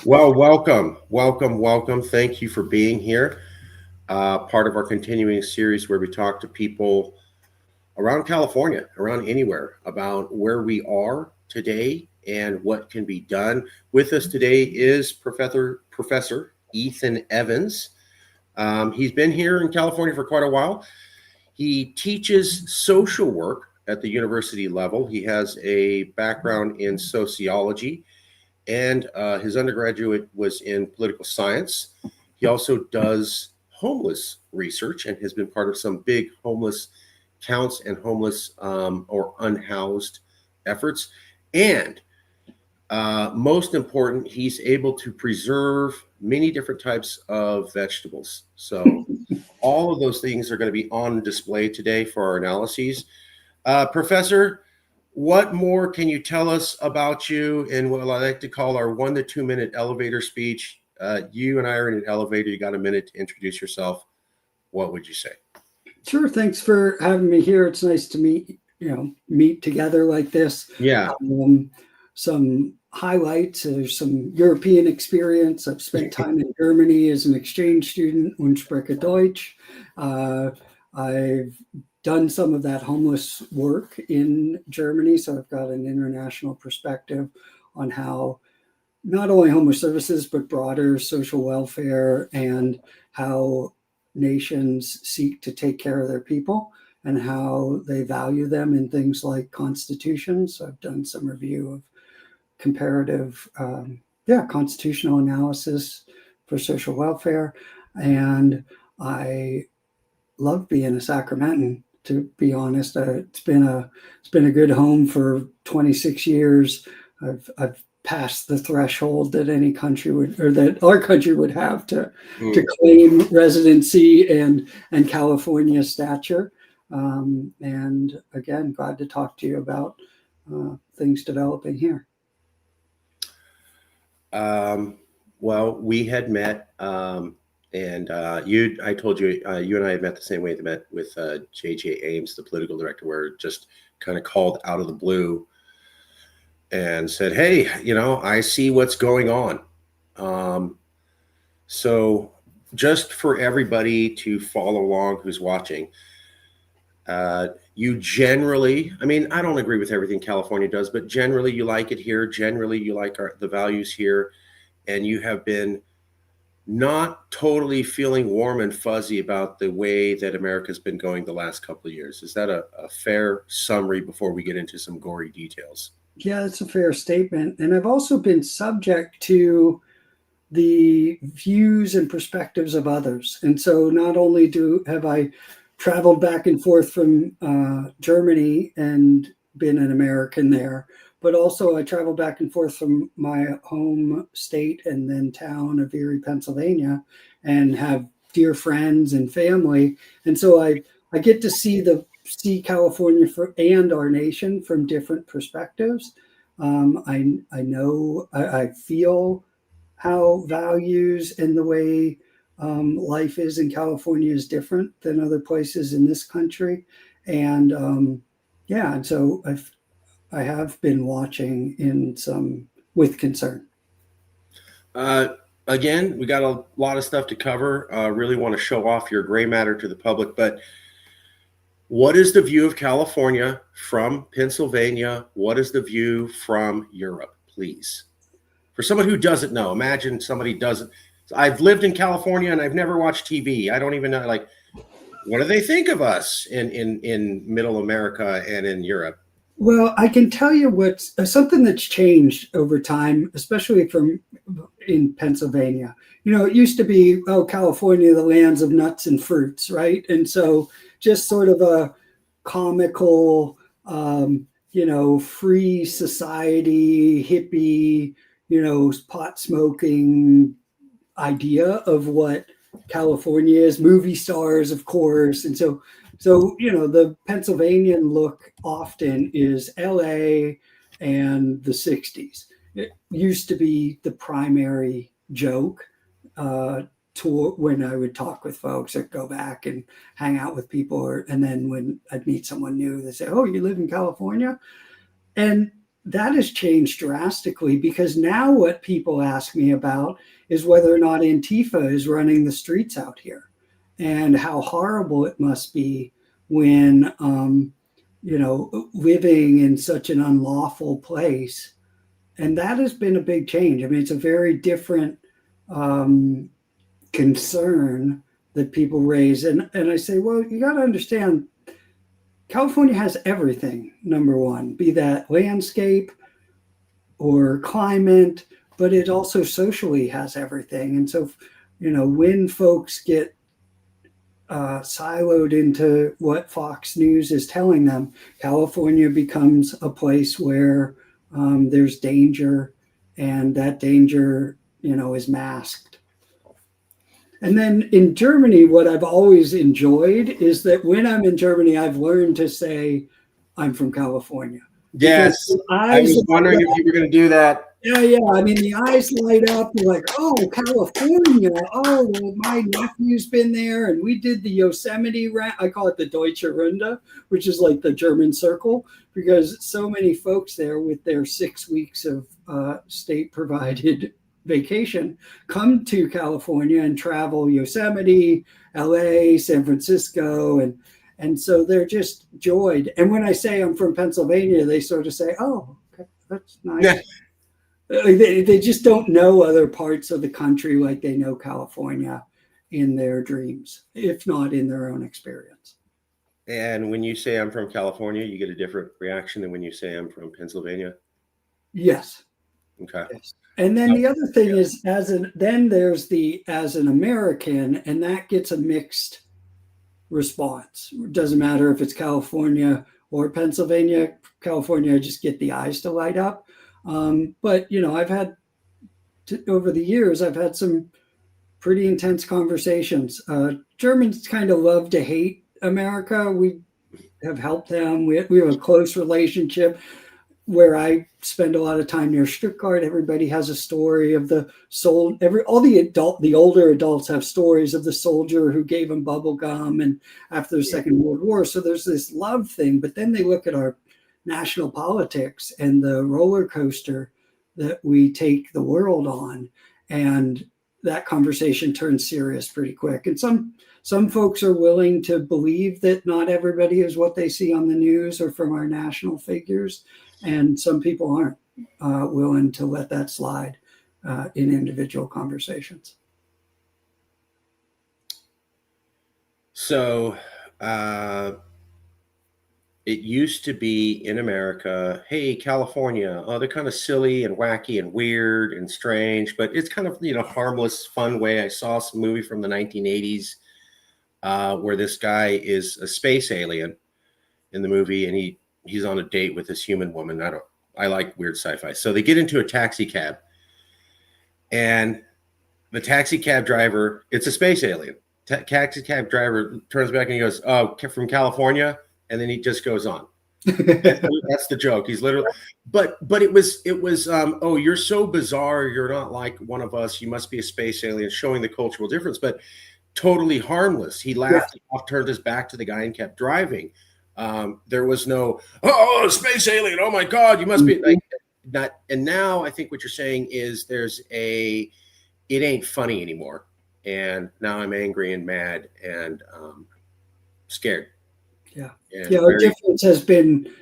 Well, welcome. Thank you for being here. Part of our continuing series where we talk to people around California, around anywhere, about where we are today and what can be done. With us today is Professor Ethan Evans. He's been here in California for quite a while. He teaches social work at the university level. He has a background in sociology and his undergraduate was in political science. He also does homeless research and has been part of some big homeless counts and homeless or unhoused efforts. And most important, he's able to preserve many different types of vegetables. So, all of those things are going to be on display today for our analyses. Professor, what more can you tell us about you in what I like to call our 1 to 2 minute elevator speech? You and I are in an elevator. You got a minute to introduce yourself. What would you say? Sure. Thanks for having me here. It's nice to meet together like this. Yeah. Some highlights. There's some European experience. I've spent time in Germany as an exchange student und spreche Deutsch. I've done some of that homeless work in Germany, so I've got an international perspective on how not only homeless services, but broader social welfare and how nations seek to take care of their people and how they value them in things like constitutions. So I've done some review of comparative, constitutional analysis for social welfare. And I love being a Sacramentan, to be honest. It's been a good home for 26 years. I've passed the threshold that any country would, or that our country would have to claim residency and California stature. And again, glad to talk to you about things developing here. Well, we had met, and I told you, you and I had met the same way. They met with J.J. Ames, the political director, where just kind of called out of the blue and said, "Hey, I see what's going on." So, just for everybody to follow along who's watching, you generally, I mean, I don't agree with everything California does, but generally you like it here. Generally, you like the values here, and you have been not totally feeling warm and fuzzy about the way that America's been going the last couple of years. Is that a fair summary before we get into some gory details? Yeah, that's a fair statement. And I've also been subject to the views and perspectives of others. And so not only have I traveled back and forth from Germany and been an American there, but also I traveled back and forth from my home state and then town of Erie, Pennsylvania, and have dear friends and family. And so I get to see California and our nation from different perspectives. I feel how values and the way life is in California is different than other places in this country. And and so I have been watching with concern. Again, we got a lot of stuff to cover. Really want to show off your gray matter to the public, but what is the view of California from Pennsylvania? What is the view from Europe, please? For someone who doesn't know, imagine somebody doesn't. I've lived in California and I've never watched TV. I don't even know, like, what do they think of us in Middle America and in Europe? Well, I can tell you what's something that's changed over time, especially in Pennsylvania. It used to be, oh, California, the lands of nuts and fruits, right? And so just sort of a comical, free society, hippie, pot smoking idea of what California is, movie stars, of course. And so the Pennsylvanian look often is LA and the 60s. It used to be the primary joke when I would talk with folks or go back and hang out with people. And then when I'd meet someone new, they say, "Oh, you live in California?" And that has changed drastically, because now what people ask me about is whether or not Antifa is running the streets out here, and how horrible it must be when, living in such an unlawful place. And that has been a big change. I mean, it's a very different um, concern that people raise. And I say, well, you got to understand, California has everything, number one, be that landscape or climate, but it also socially has everything. And so, when folks get siloed into what Fox News is telling them, California becomes a place where there's danger, and that danger, is masked. And then in Germany, what I've always enjoyed is that when I'm in Germany, I've learned to say, I'm from California. Yes. I was wondering if you were going to do that. Yeah. I mean, the eyes light up. You're like, oh, California. Oh, well, my nephew's been there, and we did the Yosemite. I call it the Deutsche Runde, which is like the German Circle, because so many folks there with their 6 weeks of state-provided vacation come to California and travel Yosemite, LA, San Francisco, and so they're just joyed. And when I say I'm from Pennsylvania, they sort of say, oh, okay, that's nice. Yeah. They just don't know other parts of the country like they know California in their dreams, if not in their own experience. And when you say I'm from California, you get a different reaction than when you say I'm from Pennsylvania? Yes. Okay. Yes. And then the other thing is, then there's the as an American, and that gets a mixed response. It doesn't matter if it's California or Pennsylvania. California, I just get the eyes to light up. But I've had over the years, I've had some pretty intense conversations. Germans kind of love to hate America. We have helped them. We have a close relationship. Where I spend a lot of time near Stuttgart, everybody has a story of the the older adults have stories of the soldier who gave them bubble gum and after the Second World War. So there's this love thing, but then they look at our national politics and the roller coaster that we take the world on, and that conversation turns serious pretty quick. And some folks are willing to believe that not everybody is what they see on the news or from our national figures. And some people aren't willing to let that slide in individual conversations. So it used to be in America, hey, California, oh, they're kind of silly and wacky and weird and strange, but it's kind of, harmless, fun way. I saw some movie from the 1980s where this guy is a space alien in the movie, and he's on a date with this human woman. I like weird sci-fi. So they get into a taxi cab, and the taxi cab driver, it's a space alien. Taxi cab driver turns back and he goes, oh, from California. And then he just goes on. That's the joke. He's literally, but it was, oh, you're so bizarre. You're not like one of us. You must be a space alien, showing the cultural difference, but totally harmless. He laughed, off, turned his back to the guy and kept driving. There was no, oh, space alien, oh my God, you must be like that. And now I think what you're saying is it ain't funny anymore. And now I'm angry and mad and scared. Yeah. Our difference has been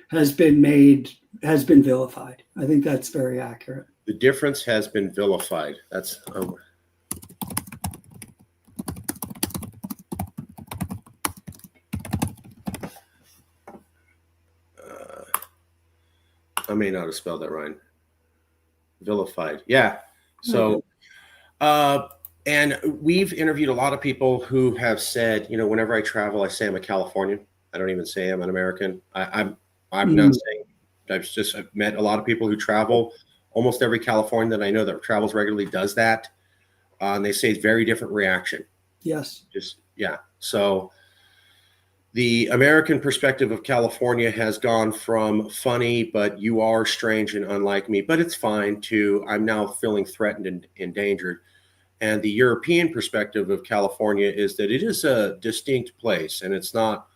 vilified. I think that's very accurate. The difference has been vilified. That's I may not have spelled that right. Vilified. Yeah. So, and we've interviewed a lot of people who have said, whenever I travel, I say I'm a Californian. I don't even say I'm an American. I'm not saying. I've met a lot of people who travel. Almost every Californian that I know that travels regularly does that. And they say it's very different reaction. Yes. So the American perspective of California has gone from funny, but you are strange and unlike me, but it's fine, to I'm now feeling threatened and endangered. And the European perspective of California is that it is a distinct place, and it's not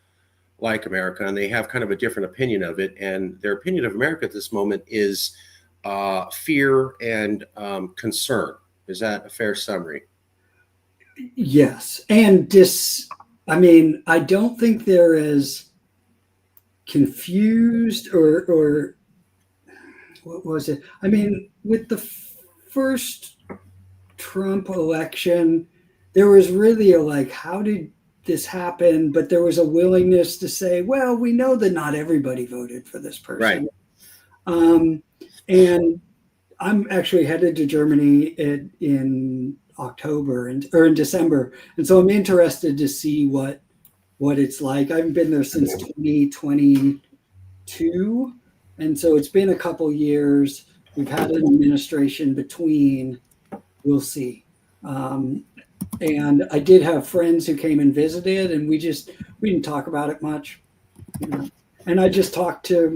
like America, and they have kind of a different opinion of it. And their opinion of America at this moment is fear and concern. Is that a fair summary? Yes. And I don't think they're as confused or what was it? I mean, with the first Trump election, there was really a like, how did this happen? But there was a willingness to say, well, we know that not everybody voted for this Right. person. And I'm actually headed to Germany in October or in December, and so I'm interested to see what it's like. I haven't been there since 2022, and so it's been a couple years. We've had an administration between. We'll see. And I did have friends who came and visited, and we didn't talk about it much. You know. And I just talked to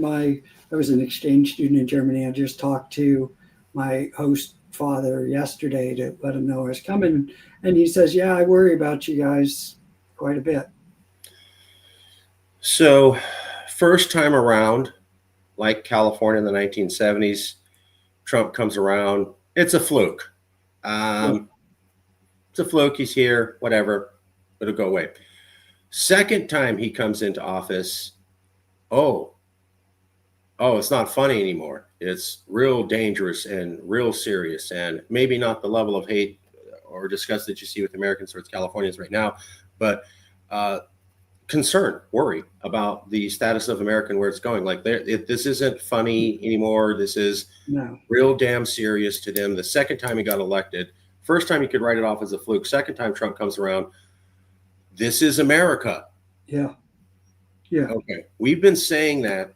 I was an exchange student in Germany. I just talked to my host father yesterday to let him know I was coming. And he says, yeah, I worry about you guys quite a bit. So, first time around, like California in the 1970s, Trump comes around. It's a fluke. It's a fluke. He's here, whatever. It'll go away. Second time he comes into office, oh, it's not funny anymore. It's real dangerous and real serious, and maybe not the level of hate or disgust that you see with Americans towards Californians right now, but concern, worry about the status of America and where it's going. Like this isn't funny anymore. This is real damn serious to them. The second time he got elected, first time he could write it off as a fluke. Second time Trump comes around, this is America. Yeah. Okay. We've been saying that.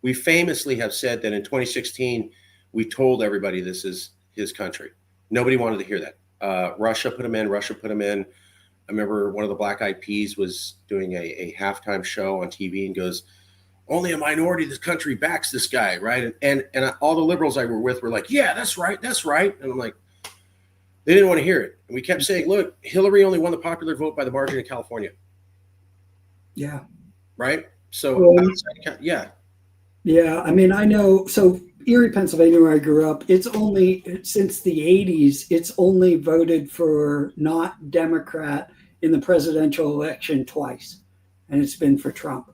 We famously have said that in 2016, we told everybody this is his country. Nobody wanted to hear that. Russia put him in. I remember one of the Black Eyed Peas was doing a halftime show on TV and goes, only a minority of this country backs this guy, right? And all the liberals I were with were like, yeah, that's right. And I'm like, they didn't want to hear it. And we kept saying, look, Hillary only won the popular vote by the margin in California. Yeah. Right? So, yeah. Yeah, I mean, I know. So Erie, Pennsylvania, where I grew up, it's only since the 80s, it's only voted for not Democrat in the presidential election twice. And it's been for Trump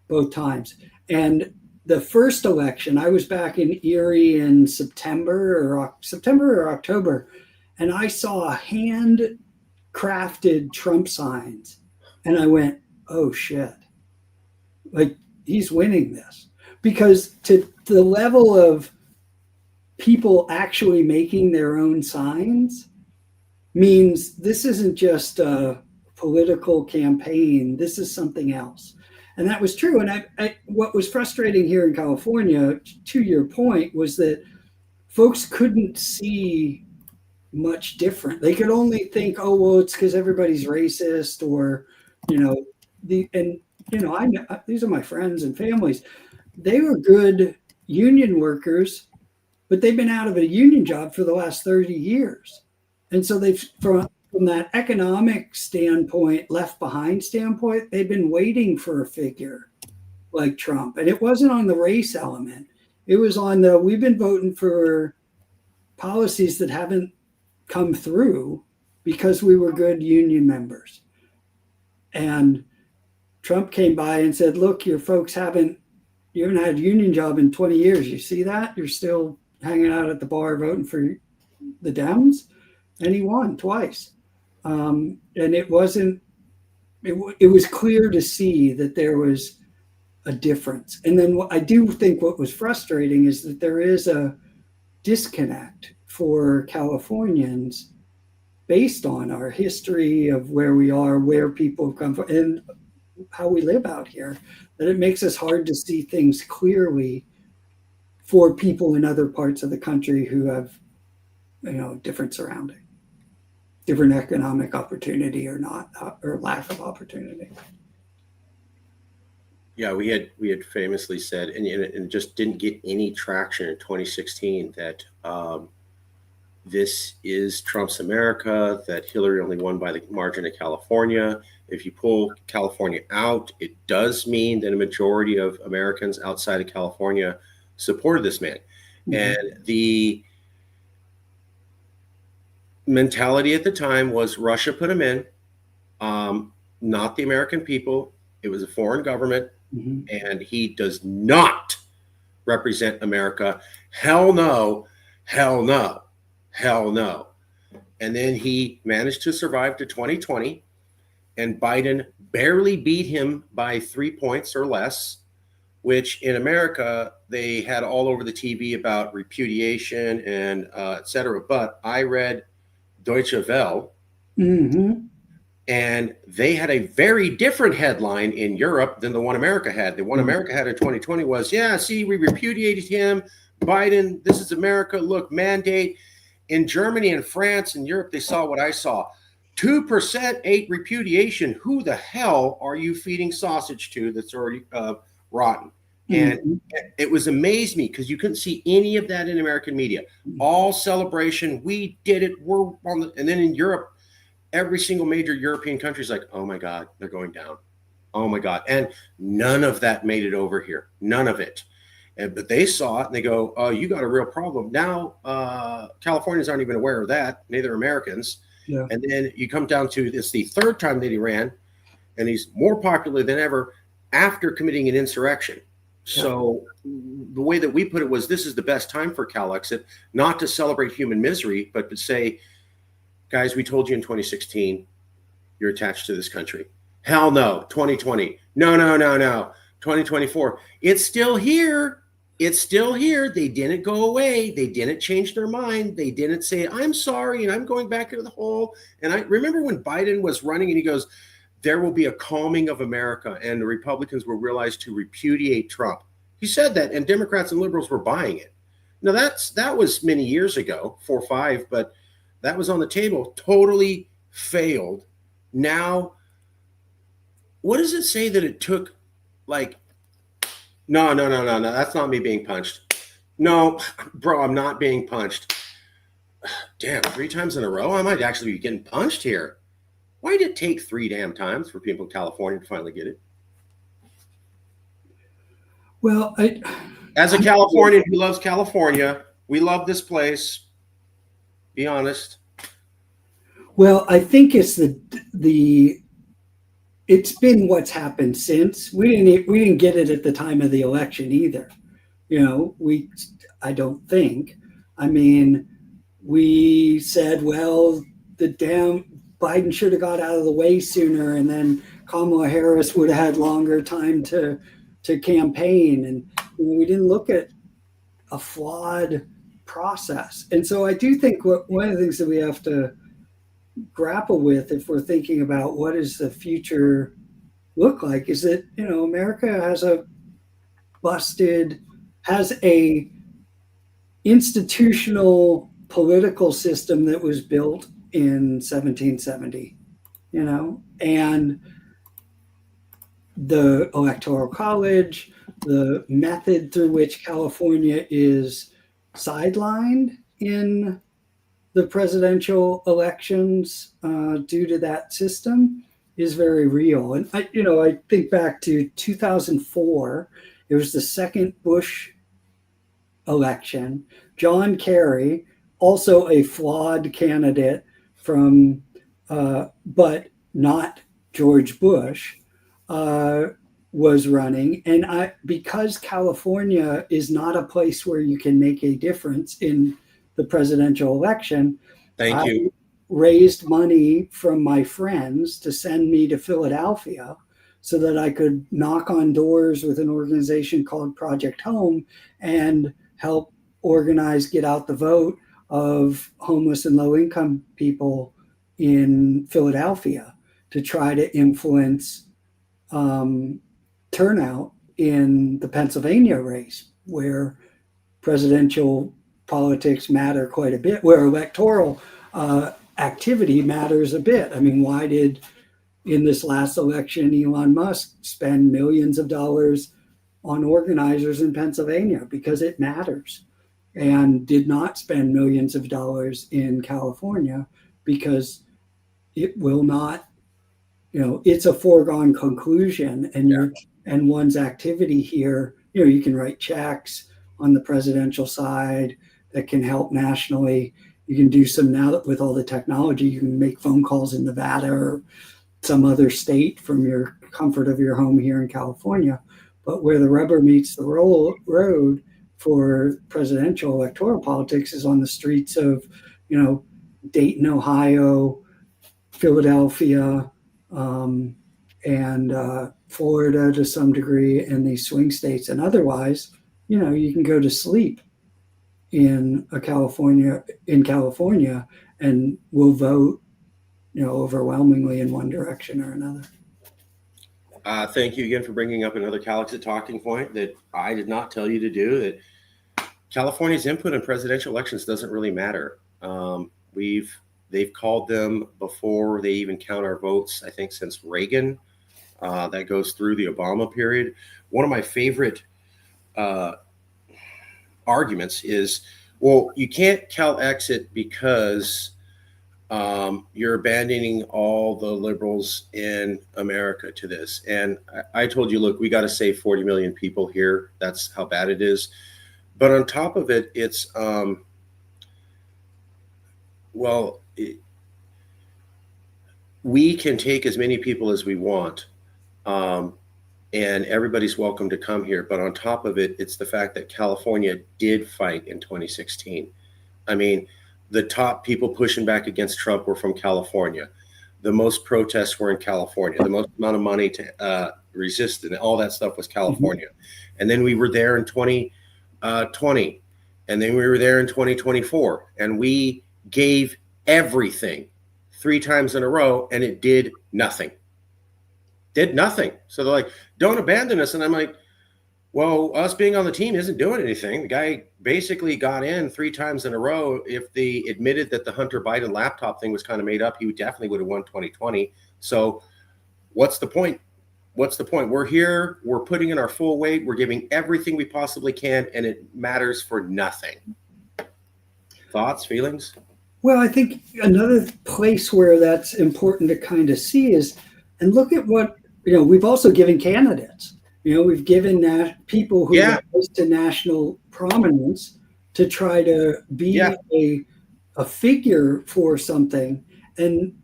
both times. And the first election, I was back in Erie in September or October, and I saw handcrafted Trump signs. And I went, oh shit, like he's winning this. Because to the level of people actually making their own signs means this isn't just a political campaign. This is something else. And that was true. And what was frustrating here in California, to your point, was that folks couldn't see much different. They could only think, oh, well, it's because everybody's racist or, I know these are my friends and families. They were good union workers, but they've been out of a union job for the last 30 years. And so they've, from that economic standpoint, left behind standpoint, they've been waiting for a figure like Trump. And it wasn't on the race element. It was on we've been voting for policies that haven't come through because we were good union members. And Trump came by and said, look, your folks you haven't had a union job in 20 years. You see that? You're still hanging out at the bar voting for the Dems. And he won twice. And it was clear to see that there was a difference. And then I do think what was frustrating is that there is a disconnect for Californians based on our history of where we are, where people come from, and how we live out here, that it makes us hard to see things clearly for people in other parts of the country who have, different surrounding, different economic opportunity or not, or lack of opportunity. Yeah, we had famously said, and just didn't get any traction in 2016 that this is Trump's America, that Hillary only won by the margin of California. If you pull California out, it does mean that a majority of Americans outside of California supported this man. Mhm. And the mentality at the time was Russia put him in, not the American people. It was a foreign government, Mhm. and he does not represent America. Hell no, hell no, hell no. And then he managed to survive to 2020, and Biden barely beat him by 3 points or less, which in America, they had all over the TV about repudiation and et cetera. But I read Deutsche Welle, Mhm. and they had a very different headline in Europe than the one America had. The one America had in 2020 was, yeah, see, we repudiated him. Biden, this is America. Look, mandate. In Germany and France and Europe, they saw what I saw. 2% ate repudiation. Who the hell are you feeding sausage to that's already rotten? And Mhm. it was amazed me because you couldn't see any of that in American media. All celebration. We did it. We're on the, and then in Europe, every single major European country is like, oh my God, they're going down. Oh my God. And none of that made it over here. None of it. But they saw it and they go, oh, you got a real problem. Now, Californians aren't even aware of that, neither Americans. Yeah. And then you come down to it's the third time that he ran, and he's more popular than ever after committing an insurrection. Yeah. So the way that we put it was this is the best time for Calexit, not to celebrate human misery, but to say, guys, we told you in 2016, you're attached to this country. Hell no. 2020. No, no, no, no. 2024. It's still here. It's still here. They didn't go away. They didn't change their mind. They didn't say, I'm sorry, and I'm going back into the hole. And I remember when Biden was running and he goes, there will be a calming of America and the Republicans will realize to repudiate Trump. He said that, and Democrats and liberals were buying it. Now that was many years ago, 4 or 5, but that was on the table. Totally failed. Now, what does it say that it took? Like, no, no, no, no, no. That's not me being punched. No, bro, I'm not being punched. Damn, 3 times in a row? I might actually be getting punched here. Why did it take 3 damn times for people in California to finally get it? Well, As a Californian who loves California, we love this place. Be honest. well, I think it's it's been what's happened since. We didn't get it at the time of the election either. You know, I don't think. I mean, we said, well, the damn Biden should have got out of the way sooner, and then Kamala Harris would have had longer time to campaign, and we didn't look at a flawed process. And so I do think one of the things that we have to grapple with if we're thinking about what does the future look like is that, you know, America has a institutional political system that was built in 1770, you know, and the Electoral College, the method through which California is sidelined in the presidential elections due to that system is very real. And I think back to 2004. It was the second Bush election. John Kerry, also a flawed candidate but not George Bush, was running. And because California is not a place where you can make a difference in the presidential election, Thank you. I raised money from my friends to send me to Philadelphia so that I could knock on doors with an organization called Project Home and help organize Get Out the Vote of homeless and low income people in Philadelphia to try to influence turnout in the Pennsylvania race, where presidential politics matter quite a bit, where electoral activity matters a bit. I mean, why did in this last election Elon Musk spend millions of dollars on organizers in Pennsylvania? Because it matters. And did not spend millions of dollars in California because it will not it's a foregone conclusion, and one's activity here, you can write checks on the presidential side that can help nationally. You can do some, now that with all the technology, you can make phone calls in Nevada or some other state from your comfort of your home here in California. But where the rubber meets the road for presidential electoral politics is on the streets of, Dayton, Ohio, Philadelphia, and Florida to some degree, and these swing states. And otherwise, you can go to sleep in California, and will vote, overwhelmingly in one direction or another. Thank you again for bringing up another Calexit talking point that I did not tell you to do, that California's input in presidential elections doesn't really matter. They've called them before they even count our votes, I think since Reagan. That goes through the Obama period. One of my favorite arguments is, well, you can't Calexit because you're abandoning all the liberals in America to this. And I told you, look, we got to save 40 million people here. That's how bad it is. But on top of it, it's, we can take as many people as we want, and everybody's welcome to come here. But on top of it, it's the fact that California did fight in 2016. I mean, the top people pushing back against Trump were from California. The most protests were in California. The most amount of money to resist and all that stuff was California. Mm-hmm. And then we were there in 2020. And then we were there in 2024. And we gave everything 3 times in a row, and it did nothing. Did nothing. So they're like, don't abandon us. And I'm like, well, us being on the team isn't doing anything. The guy basically got in 3 times in a row. If they admitted that the Hunter Biden laptop thing was kind of made up, he definitely would have won 2020. So what's the point? What's the point? We're here. We're putting in our full weight. We're giving everything we possibly can, and it matters for nothing. Thoughts, feelings? Well, I think another place where that's important to kind of see is, and look at what, we've also given candidates. We've given people who rise to national prominence to try to be a figure for something. And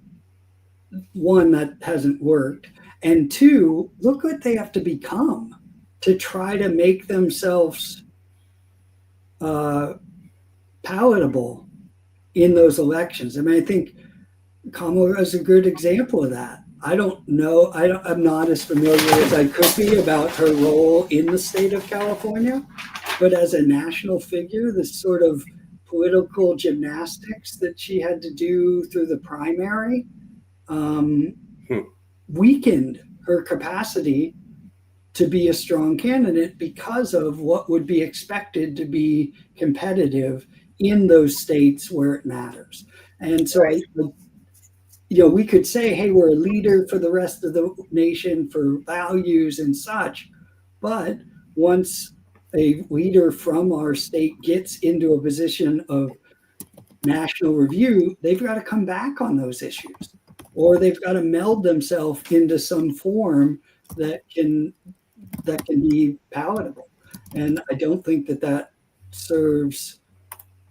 one, that hasn't worked. And 2, look what they have to become to try to make themselves palatable in those elections. I mean, I think Kamala is a good example of that. I don't know. I'm not as familiar as I could be about her role in the state of California, but as a national figure, the sort of political gymnastics that she had to do through the primary weakened her capacity to be a strong candidate because of what would be expected to be competitive in those states where it matters. And so we could say, hey, we're a leader for the rest of the nation for values and such. But once a leader from our state gets into a position of national review, they've got to come back on those issues, or they've got to meld themselves into some form that can be palatable. And I don't think that serves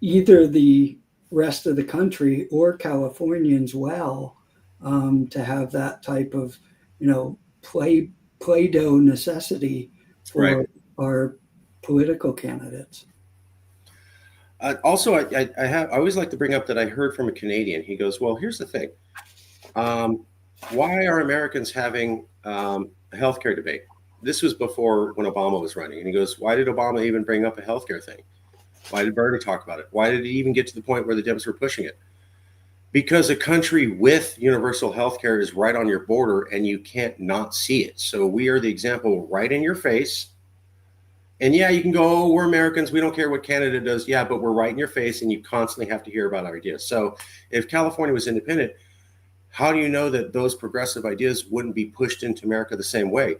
either the rest of the country or Californians well, to have that type of, Play-Doh necessity for our political candidates. Also, I always like to bring up that I heard from a Canadian. He goes, well, here's the thing. Why are Americans having a healthcare debate? This was before when Obama was running. And he goes, why did Obama even bring up a healthcare thing? Why did Bernie talk about it? Why did it even get to the point where the Dems were pushing it? Because a country with universal healthcare is right on your border and you can't not see it. So we are the example right in your face. And yeah, you can go, oh, we're Americans. We don't care what Canada does. Yeah, but we're right in your face and you constantly have to hear about our ideas. So if California was independent, how do you know that those progressive ideas wouldn't be pushed into America the same way?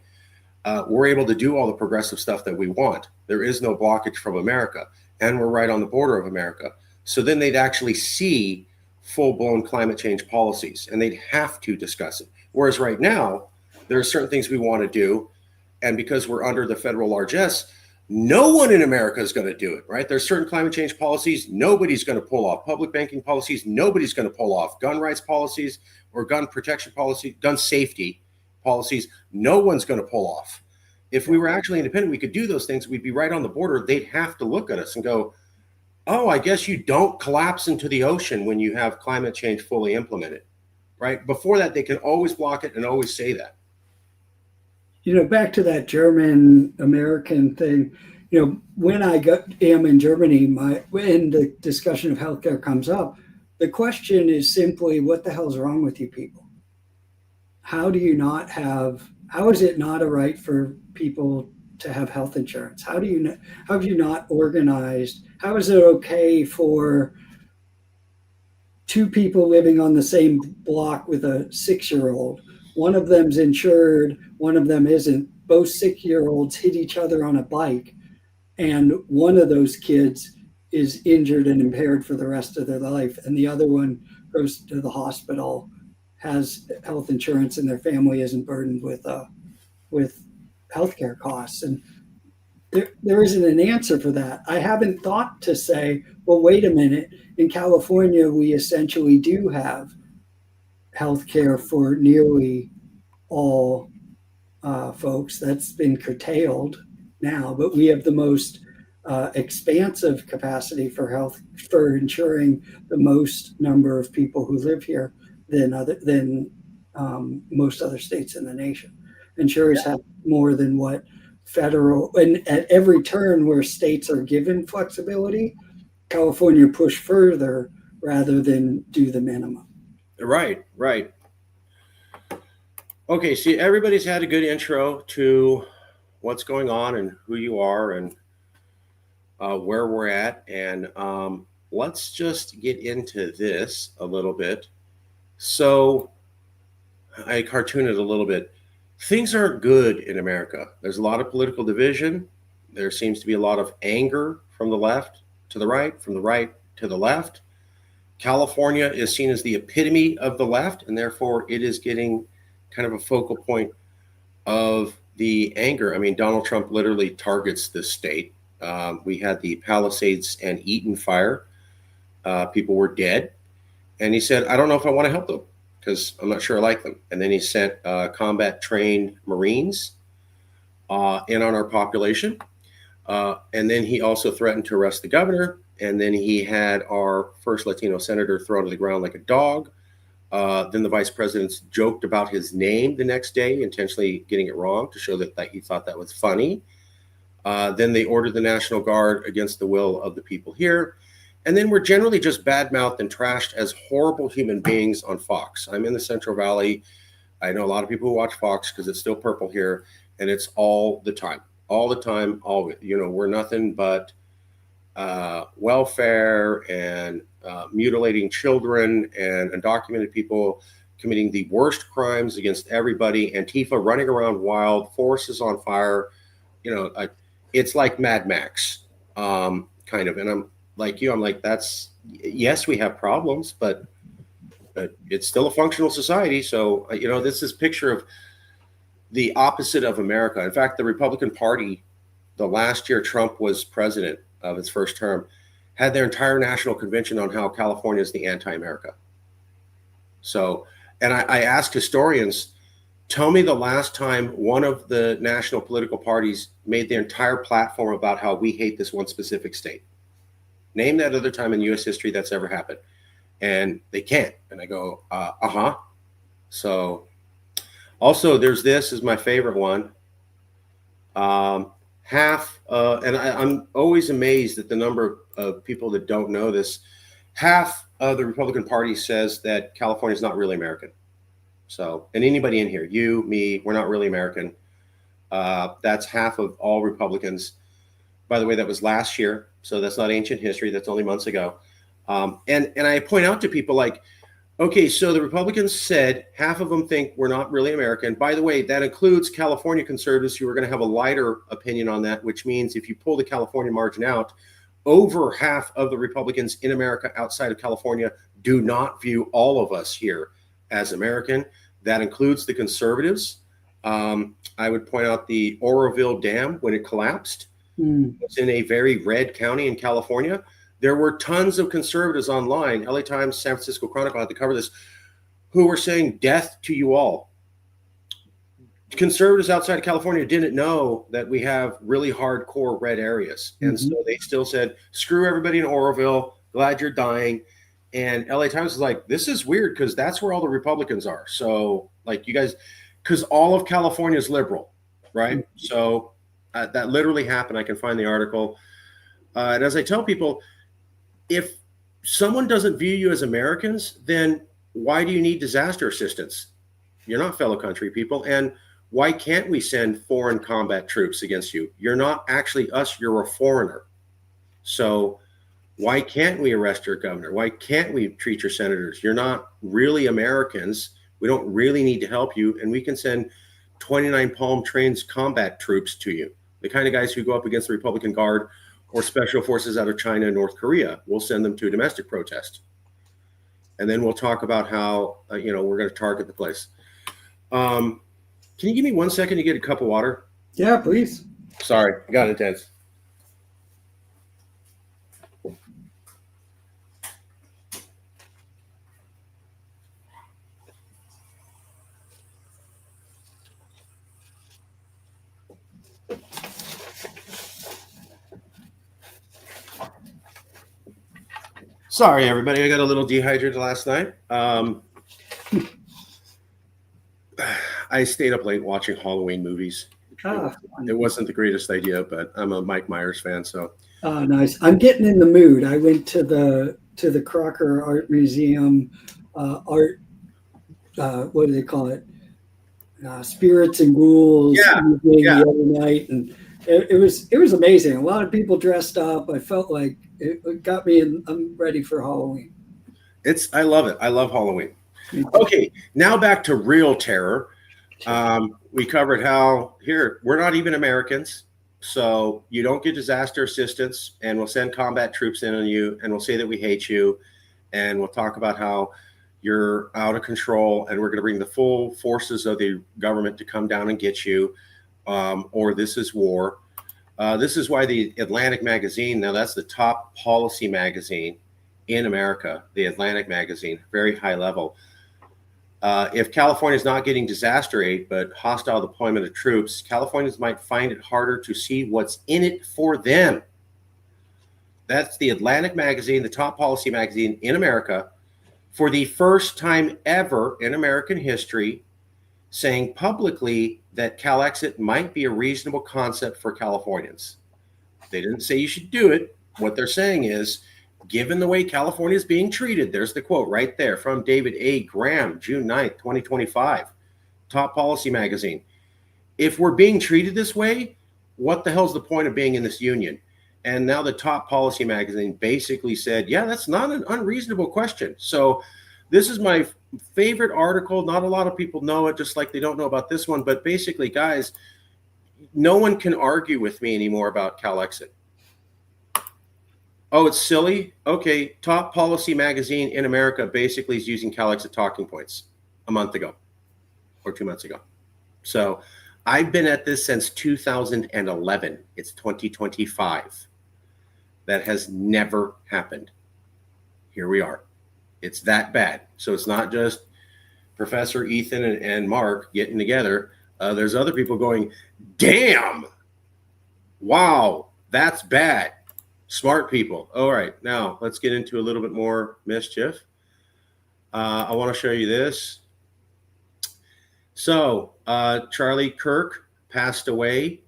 We're able to do all the progressive stuff that we want. There is no blockage from America. And we're right on the border of America. So then they'd actually see full-blown climate change policies, and they'd have to discuss it. Whereas right now, there are certain things we want to do. And because we're under the federal largesse, no one in America is going to do it, right? There's certain climate change policies. Nobody's going to pull off public banking policies. Nobody's going to pull off gun rights policies or gun protection policy, gun safety policies. No one's going to pull off. If we were actually independent, we could do those things. We'd be right on the border. They'd have to look at us and go, oh, I guess you don't collapse into the ocean when you have climate change fully implemented, right? Before that, they can always block it and always say that. Back to that German American thing, when I am in Germany, when the discussion of healthcare comes up, the question is simply, what the hell's wrong with you people? How is it not a right for people to have health insurance? How have you not organized? How is it okay for two people living on the same block with a 6-year-old? One of them's insured, one of them isn't. Both 6-year-olds hit each other on a bike, and one of those kids is injured and impaired for the rest of their life, and the other one goes to the hospital, has health insurance, and their family isn't burdened with healthcare costs. And there isn't an answer for that. I haven't thought to say, well, wait a minute. In California, we essentially do have healthcare for nearly all folks. That's been curtailed now, but we have the most expansive capacity for ensuring the most number of people who live here than most other states in the nation. Insurers have more than what federal, and at every turn where states are given flexibility, California push further rather than do the minimum. Right. Okay, see, everybody's had a good intro to what's going on and who you are and where we're at. And let's just get into this a little bit. So I cartoon it a little bit. Things aren't good in America. There's a lot of political division. There seems to be a lot of anger from the left to the right, from the right to the left. California is seen as the epitome of the left, and therefore it is getting kind of a focal point of the anger. I mean, Donald Trump literally targets this state. We had the Palisades and Eaton fire. People were dead. And he said, I don't know if I want to help them because I'm not sure I like them. And then he sent combat trained Marines in on our population. And then he also threatened to arrest the governor. And then he had our first Latino senator thrown to the ground like a dog. Then the vice president joked about his name the next day, intentionally getting it wrong to show that he thought that was funny. Then they ordered the National Guard against the will of the people here. And then we're generally just badmouthed and trashed as horrible human beings on Fox. I'm in the Central Valley. I know a lot of people who watch Fox because it's still purple here, and it's all the time. We're nothing but welfare and mutilating children and undocumented people committing the worst crimes against everybody. Antifa running around wild, forests on fire. It's like Mad Max, kind of. And I'm like you. I'm like, yes, we have problems, but it's still a functional society. So this is a picture of the opposite of America. In fact, the Republican Party, the last year Trump was president of its first term, had their entire national convention on how California is the anti-America. So, and I asked historians, tell me the last time one of the national political parties made their entire platform about how we hate this one specific state. Name that other time in U.S. history that's ever happened. And they can't. And I go, So also this is my favorite one. I'm always amazed at the number of people that don't know this. Half of the Republican Party says that California is not really American. So, and anybody in here, you, me, we're not really American. That's half of all Republicans. By the way, that was last year. So that's not ancient history. That's only months ago. And I point out to people like, okay, so the Republicans said half of them think we're not really American. By the way, that includes California conservatives who are going to have a lighter opinion on that, which means if you pull the California margin out, over half of the Republicans in America outside of California do not view all of us here as American. That includes the conservatives. I would point out the Oroville Dam, when it collapsed. It's in a very red county in California. There were tons of conservatives online, LA Times, San Francisco Chronicle had to cover this, who were saying death to you all. Conservatives outside of California didn't know that we have really hardcore red areas. And so they still said, screw everybody in Oroville, glad you're dying. And LA Times is like, this is weird because that's where all the Republicans are. So like you guys, because all of California is liberal, right? So that literally happened. I can find the article. And as I tell people, if someone doesn't view you as Americans, then why do you need disaster assistance? You're not fellow country people. And why can't we send foreign combat troops against you? You're not actually us, you're a foreigner. So why can't we arrest your governor? Why can't we treat your senators? You're not really Americans. We don't really need to help you. And we can send 29 Palm Trains combat troops to you. The kind of guys who go up against the Republican Guard or special forces out of China and North Korea. We'll send them to a domestic protest. And then we'll talk about how, we're going to target the place. Can you give me 1 second to get a cup of water? Yeah, please. Sorry, I got intense. Sorry, everybody. I got a little dehydrated last night. I stayed up late watching Halloween movies. It wasn't the greatest idea, but I'm a Mike Myers fan, so. Oh, nice. I'm getting in the mood. I went to the Crocker Art Museum what do they call it? Spirits and Ghouls the other night, and it was amazing. A lot of people dressed up. I felt like it got me, and I'm ready for Halloween. I love it. I love Halloween. Okay, now back to real terror. We covered how here we're not even Americans, so you don't get disaster assistance, and we'll send combat troops in on you, and we'll say that we hate you, and we'll talk about how you're out of control, and we're going to bring the full forces of the government to come down and get you, or this is war. This is why the Atlantic magazine, now that's the top policy magazine in America, the Atlantic magazine, very high level. If California is not getting disaster aid, but hostile deployment of troops, Californians might find it harder to see what's in it for them. That's the Atlantic magazine, the top policy magazine in America, for the first time ever in American history, saying publicly that CalExit might be a reasonable concept for Californians. They didn't say you should do it. What they're saying is, given the way California is being treated, there's the quote right there from David A. Graham, June 9th, 2025, top policy magazine. If we're being treated this way, what the hell's the point of being in this union? And now the top policy magazine basically said, yeah, that's not an unreasonable question. So this is my favorite article. Not a lot of people know it, just like they don't know about this one. But basically, guys, no one can argue with me anymore about CalExit. Oh, it's silly? Okay, top policy magazine in America basically is using CalExit talking points a month ago or 2 months ago. So I've been at this since 2011. It's 2025. That has never happened. Here we are. It's that bad. So it's not just Professor Ethan and Mark getting together. There's other people going, damn, wow, that's bad. Smart people. All right, now let's get into a little bit more mischief. I want to show you this. So Charlie Kirk passed away.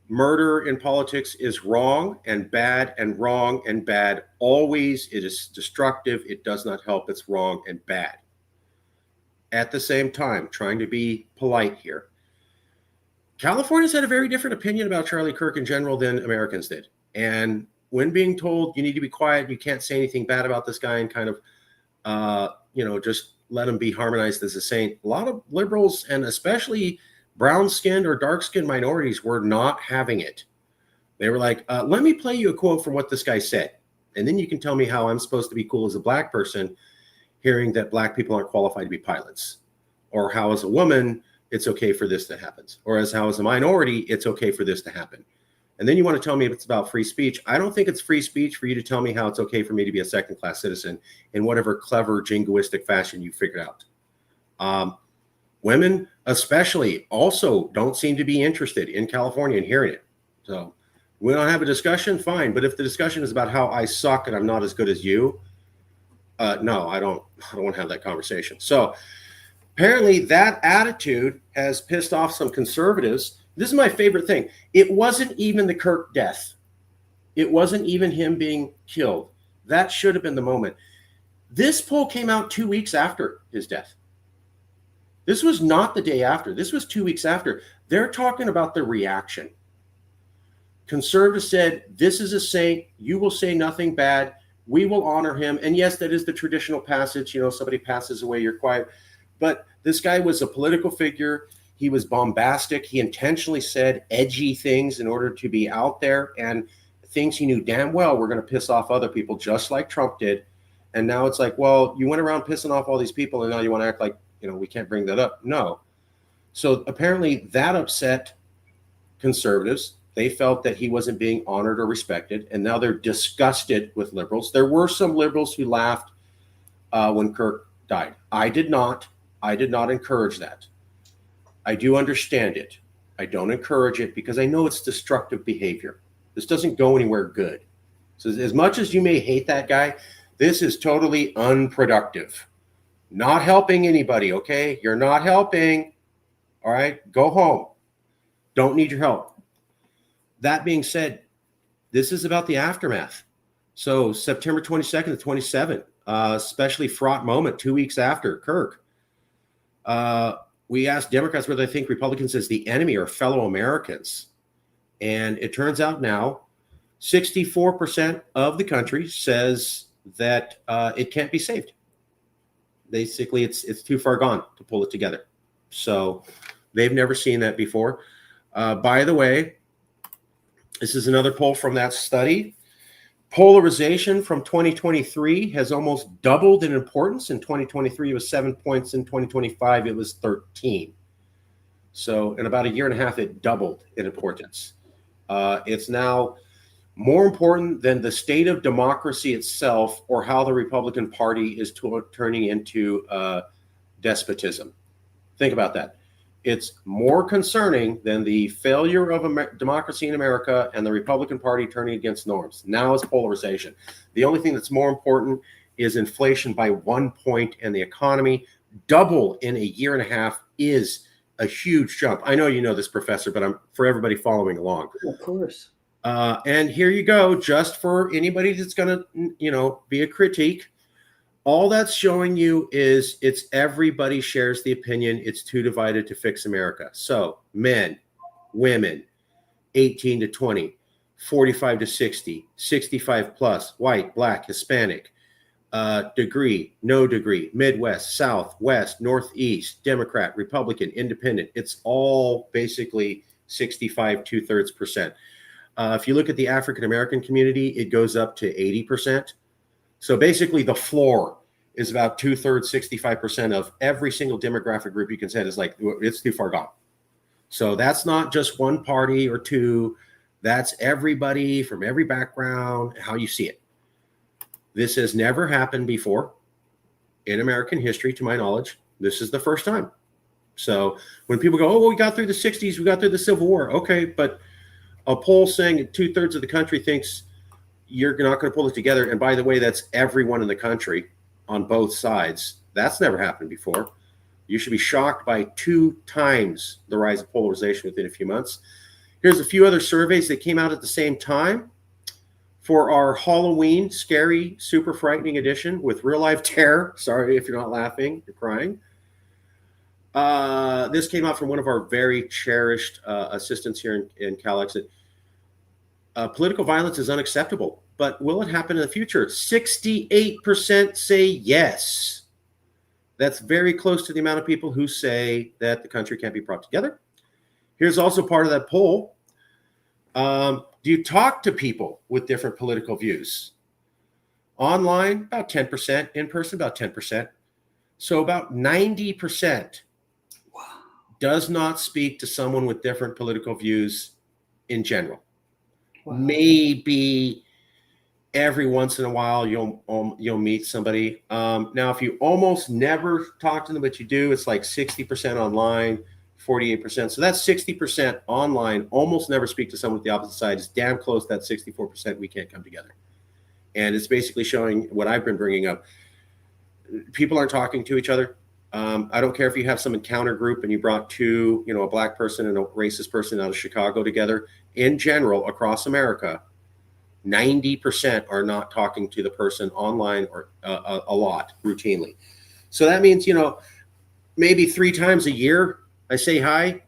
Murder in politics is wrong and bad and wrong and bad. Always, it is destructive. It does not help. It's wrong and bad. At the same time, trying to be polite here, California's had a very different opinion about Charlie Kirk in general than Americans did. And when being told you need to be quiet, you can't say anything bad about this guy and kind of, just let him be harmonized as a saint, a lot of liberals and especially brown-skinned or dark-skinned minorities were not having it. They were like, let me play you a quote from what this guy said. And then you can tell me how I'm supposed to be cool as a black person hearing that black people aren't qualified to be pilots or how as a woman, it's okay for this to happen, or how as a minority, it's okay for this to happen. And then you want to tell me if it's about free speech. I don't think it's free speech for you to tell me how it's okay for me to be a second-class citizen in whatever clever jingoistic fashion you figured out. Women especially also don't seem to be interested in California and hearing it. So we don't have a discussion, fine. But if the discussion is about how I suck and I'm not as good as you, no, I don't want to have that conversation. So apparently that attitude has pissed off some conservatives. This is my favorite thing. It wasn't even the Kirk death. It wasn't even him being killed. That should have been the moment. This poll came out 2 weeks after his death. This was not the day after. This was 2 weeks after. They're talking about the reaction. Conservatives said, this is a saint. You will say nothing bad. We will honor him. And yes, that is the traditional passage. You know, somebody passes away, you're quiet. But this guy was a political figure. He was bombastic. He intentionally said edgy things in order to be out there, and things he knew damn well were going to piss off other people, just like Trump did. And now it's like, well, you went around pissing off all these people, and now you want to act like, you know, we can't bring that up. No. So apparently that upset conservatives. They felt that he wasn't being honored or respected, and now they're disgusted with liberals. There were some liberals who laughed when Kirk died. I did not encourage that. I do understand it. I don't encourage it because I know it's destructive behavior. This doesn't go anywhere good. So as much as you may hate that guy, this is totally unproductive. Not helping anybody, okay? You're not helping. All right? Go home. Don't need your help. That being said, this is about the aftermath. So September 22nd to 27th, especially fraught moment 2 weeks after Kirk. We asked Democrats whether they think Republicans as the enemy or fellow Americans. And it turns out now 64% of the country says that it can't be saved. Basically, it's too far gone to pull it together. So they've never seen that before. By the way, this is another poll from that study. Polarization from 2023 has almost doubled in importance. In 2023, it was 7 points. In 2025, it was 13. So in about a year and a half, it doubled in importance. It's now more important than the state of democracy itself or how the Republican Party is turning into despotism. Think about that. It's more concerning than the failure of democracy in America and the Republican Party turning against norms. Now it's polarization. The only thing that's more important is inflation by 1 point, and the economy double in a year and a half is a huge jump. I know you know this, Professor, but I'm for everybody following along. Of course. And here you go, just for anybody that's going to, be a critique. All that's showing you is it's everybody shares the opinion. It's too divided to fix America. So men, women, 18 to 20, 45 to 60, 65 plus, white, black, Hispanic, degree, no degree, Midwest, South, West, Northeast, Democrat, Republican, Independent. It's all basically 65, 2/3%. If you look at the African-American community, it goes up to 80%. So basically the floor is about 2/3, 65% of every single demographic group you can say is like, it's too far gone. So that's not just one party or two. That's everybody from every background, how you see it. This has never happened before in American history, to my knowledge. This is the first time. So when people go, oh, well, we got through the 60s, we got through the Civil War. Okay, but a poll saying 2/3 of the country thinks you're not going to pull it together. And by the way, that's everyone in the country on both sides. That's never happened before. You should be shocked by 2 times the rise of polarization within a few months. Here's a few other surveys that came out at the same time for our Halloween scary, super frightening edition with real life terror. Sorry if you're not laughing, you're crying. This came out from one of our very cherished assistants here in CalExit. Political violence is unacceptable, but will it happen in the future? 68% say yes. That's very close to the amount of people who say that the country can't be brought together. Here's also part of that poll. Do you talk to people with different political views? Online, about 10%. In person, about 10%. So about 90% does not speak to someone with different political views in general. Wow. Maybe every once in a while you'll meet somebody. Now, if you almost never talk to them, but you do, it's like 60% online, 48%. So that's 60% online. Almost never speak to someone with the opposite side. It's damn close. That 64% we can't come together. And it's basically showing what I've been bringing up. People aren't talking to each other. I don't care if you have some encounter group and you brought two, a black person and a racist person out of Chicago together. In general, across America, 90% are not talking to the person online or a lot routinely. So that means, maybe 3 times a year I say hi,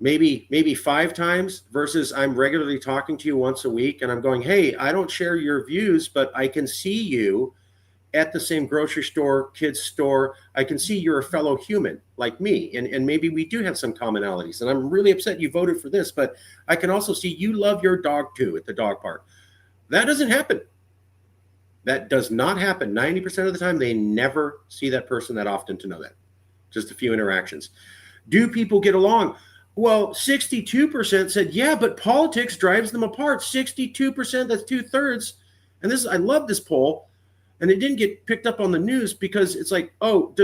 maybe 5 times, versus I'm regularly talking to you once a week and I'm going, hey, I don't share your views, but I can see you at the same grocery store, kids store. I can see you're a fellow human like me. And maybe we do have some commonalities. And I'm really upset you voted for this, but I can also see you love your dog too at the dog park. That doesn't happen. That does not happen. 90% of the time, they never see that person that often to know that. Just a few interactions. Do people get along? Well, 62% said, yeah, but politics drives them apart. 62%, that's 2/3. And I love this poll. And it didn't get picked up on the news because it's like, oh,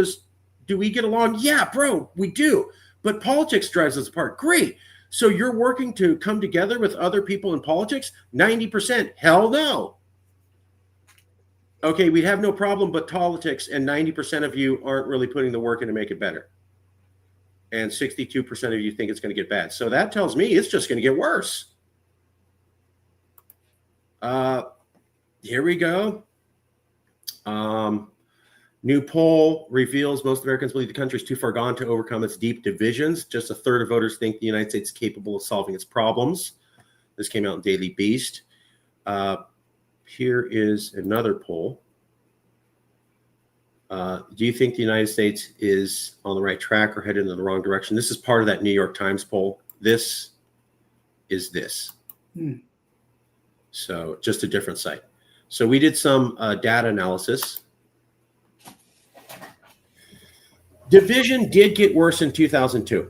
do we get along? Yeah, bro, we do. But politics drives us apart. Great. So you're working to come together with other people in politics? 90%. Hell no. Okay, we'd have no problem, but politics, and 90% of you aren't really putting the work in to make it better. And 62% of you think it's going to get bad. So that tells me it's just going to get worse. Here we go. New poll reveals most Americans believe the country is too far gone to overcome its deep divisions. Just 1/3 of voters think the United States is capable of solving its problems. This came out in Daily Beast. Here is another poll. Do you think the United States is on the right track or headed in the wrong direction? This is part of that New York Times poll. This is this. So just a different site. So we did some data analysis. Division did get worse in 2002.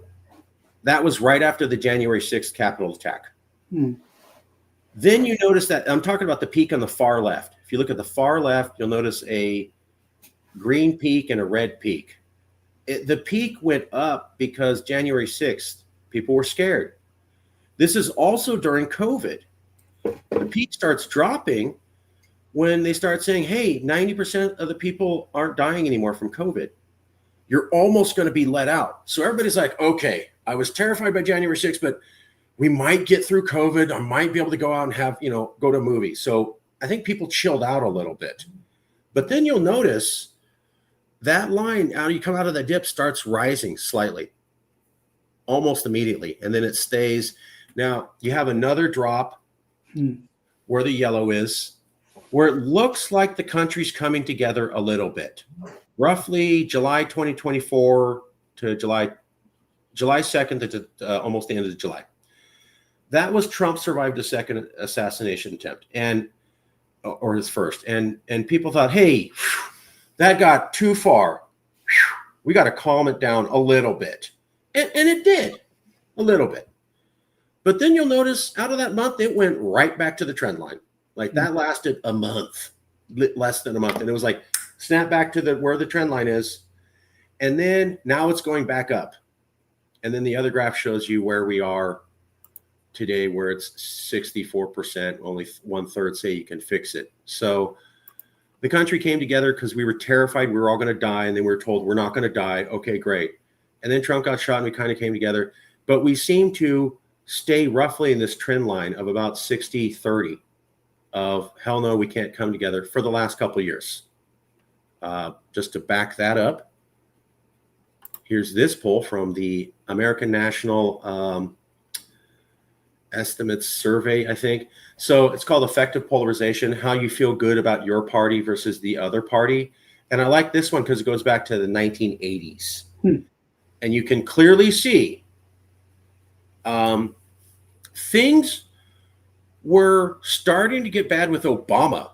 That was right after the January 6th Capitol attack. Then you notice that I'm talking about the peak on the far left. If you look at the far left, you'll notice a green peak and a red peak. The peak went up because January 6th, people were scared. This is also during COVID. The peak starts dropping when they start saying, hey, 90% of the people aren't dying anymore from COVID. You're almost going to be let out. So everybody's like, okay, I was terrified by January 6th, but we might get through COVID. I might be able to go out and have, go to movies. So I think people chilled out a little bit. But then you'll notice that line, you come out of that dip, starts rising slightly, almost immediately. And then it stays. Now you have another drop where the yellow is, where it looks like the country's coming together a little bit. Roughly July 2024 to July 2nd to almost the end of July. That was Trump survived a second assassination attempt, or his first. And people thought, hey, that got too far. We got to calm it down a little bit. And it did, a little bit. But then you'll notice out of that month, it went right back to the trend line. Like that lasted a month, less than a month. And it was like, snap back to where the trend line is. And then now it's going back up. And then the other graph shows you where we are today, where it's 64%, only 1/3 say you can fix it. So the country came together because we were terrified we were all going to die. And then we were told we're not going to die. Okay, great. And then Trump got shot and we kind of came together. But we seem to stay roughly in this trend line of about 60-30 of hell no, we can't come together for the last couple of years. Just to back that up, here's this poll from the American National Estimates Survey, I think. So it's called Effective Polarization, how you feel good about your party versus the other party. And I like this one because it goes back to the 1980s. And you can clearly see things were starting to get bad with Obama.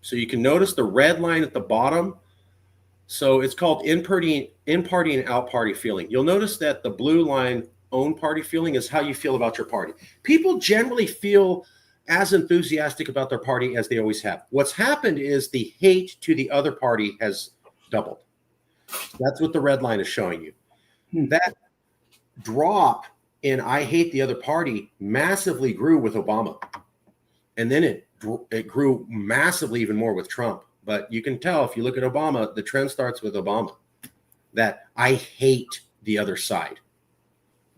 So you can notice the red line at the bottom So it's called in-party and out-party feeling. You'll notice that the blue line, own party feeling, is how you feel about your party. People generally feel as enthusiastic about their party as they always have. What's happened is the hate to the other party has doubled. That's what the red line is showing you. That drop in I hate the other party massively grew with Obama. And then it grew massively even more with Trump. But you can tell if you look at Obama, the trend starts with Obama, that I hate the other side.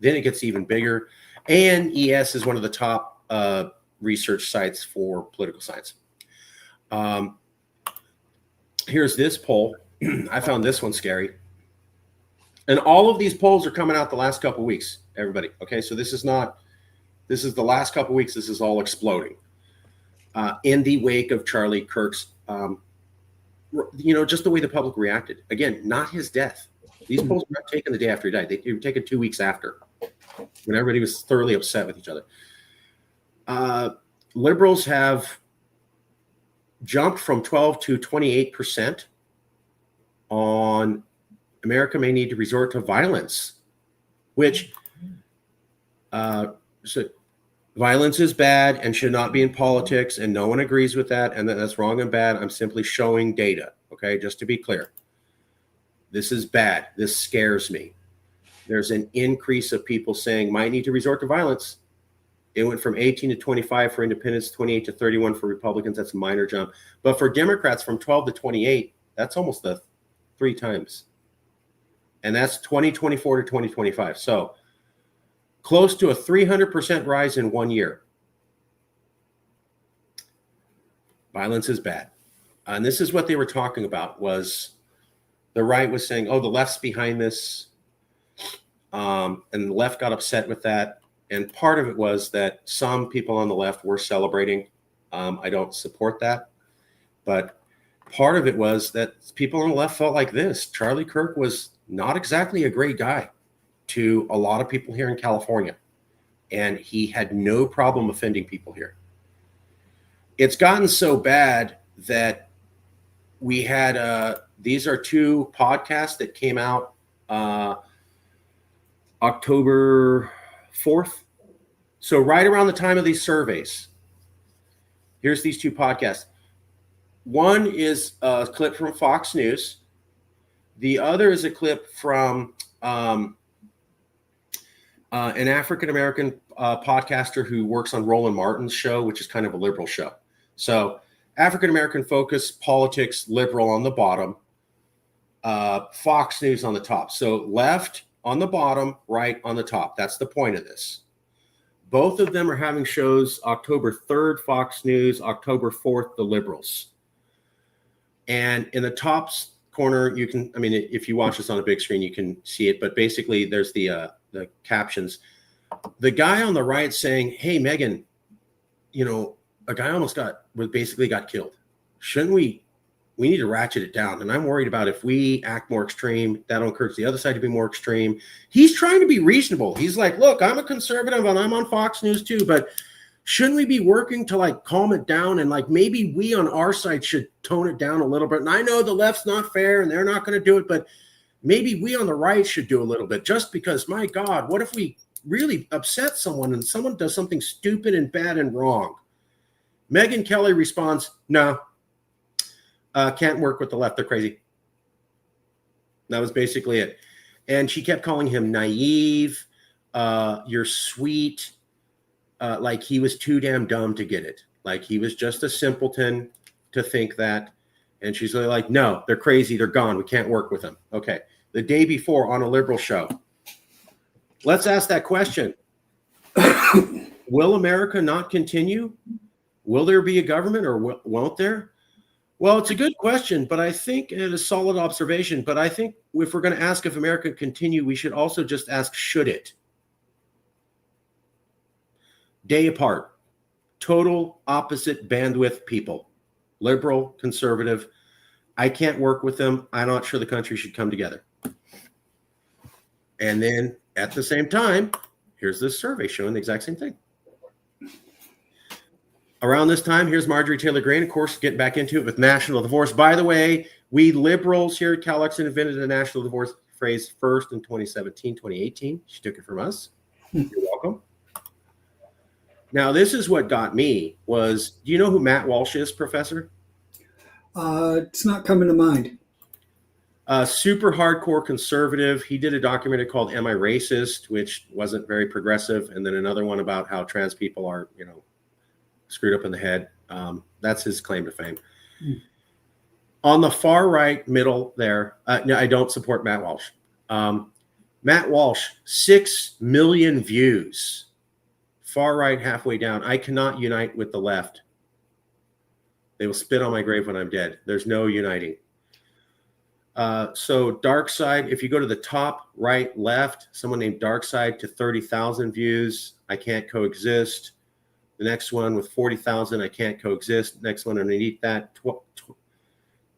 Then it gets even bigger. And ES is one of the top research sites for political science. Here's this poll. I found this one scary. And all of these polls are coming out the last couple of weeks, everybody. Okay, so this is the last couple of weeks. This is all exploding. In the wake of Charlie Kirk's, just the way the public reacted. Again, not his death. These polls were not taken the day after he died. They were taken 2 weeks after, when everybody was thoroughly upset with each other. Liberals have jumped from 12 to 28% on America may need to resort to violence, which violence is bad and should not be in politics, and no one agrees with that, and that's wrong and bad. I'm simply showing data, okay, just to be clear. This is bad. This scares me. There's an increase of people saying might need to resort to violence. It went from 18 to 25 for independents, 28 to 31 for Republicans. That's a minor jump. But for Democrats, from 12 to 28, that's almost 3 times. And that's 2024 to 2025. So close to a 300% rise in 1 year. Violence is bad. And this is what they were talking about, was the right was saying, oh, the left's behind this. And the left got upset with that. And part of it was that some people on the left were celebrating. I don't support that. But part of it was that people on the left felt like this. Charlie Kirk was not exactly a great guy to a lot of people here in California. And he had no problem offending people here. It's gotten so bad that we had, these are 2 podcasts that came out October 4th. So right around the time of these surveys, here's these 2 podcasts. One is a clip from Fox News. The other is a clip from an African-American podcaster who works on Roland Martin's show, which is kind of a liberal show. So African-American focus, politics, liberal on the bottom, Fox News on the top. So left on the bottom, right on the top. That's the point of this. Both of them are having shows October 3rd, Fox News, October 4th, the liberals. And in the top corner, you can, if you watch this on a big screen, you can see it. But basically, there's the captions. The guy on the right saying, hey, Megan, a guy almost got killed. Shouldn't we need to ratchet it down. And I'm worried about if we act more extreme, that'll encourage the other side to be more extreme. He's trying to be reasonable. He's like, look, I'm a conservative and I'm on Fox News too, but shouldn't we be working to calm it down? And maybe we on our side should tone it down a little bit. And I know the left's not fair and they're not going to do it, but maybe we on the right should do a little bit, just because, my God, what if we really upset someone and someone does something stupid and bad and wrong? Megyn Kelly responds, no, can't work with the left. They're crazy. That was basically it. And she kept calling him naive. You're sweet. Like he was too damn dumb to get it. Like he was just a simpleton to think that. And she's really like, no, they're crazy. They're gone. We can't work with them. Okay. The day before on a liberal show. Let's ask that question. Will America not continue? Will there be a government or won't there? Well, it's a good question, but I think it is a solid observation. But I think if we're going to ask if America can continue, we should also just ask, should it? Day apart, total opposite bandwidth people, liberal, conservative. I can't work with them. I'm not sure the country should come together. And then at the same time, here's this survey showing the exact same thing. Around this time, here's Marjorie Taylor Greene, of course, getting back into it with national divorce. By the way, We liberals here at Cal Exton invented the national divorce phrase first in 2017, 2018. She took it from us. You're welcome. Now, this is what got me was, do you know who Matt Walsh is, Professor? It's not coming to mind. Super hardcore conservative. He did a documentary called Am I Racist, which wasn't very progressive. And then another one about how trans people are, screwed up in the head. That's his claim to fame. On the far right middle there, no, I don't support Matt Walsh. Matt Walsh, 6 million views. Far right, halfway down. I cannot unite with the left. They will spit on my grave when I'm dead. There's no uniting. So Dark Side, if you go to the top, right, left, someone named Dark Side to 30,000 views, I can't coexist. The next one with 40,000, I can't coexist. Next one underneath that,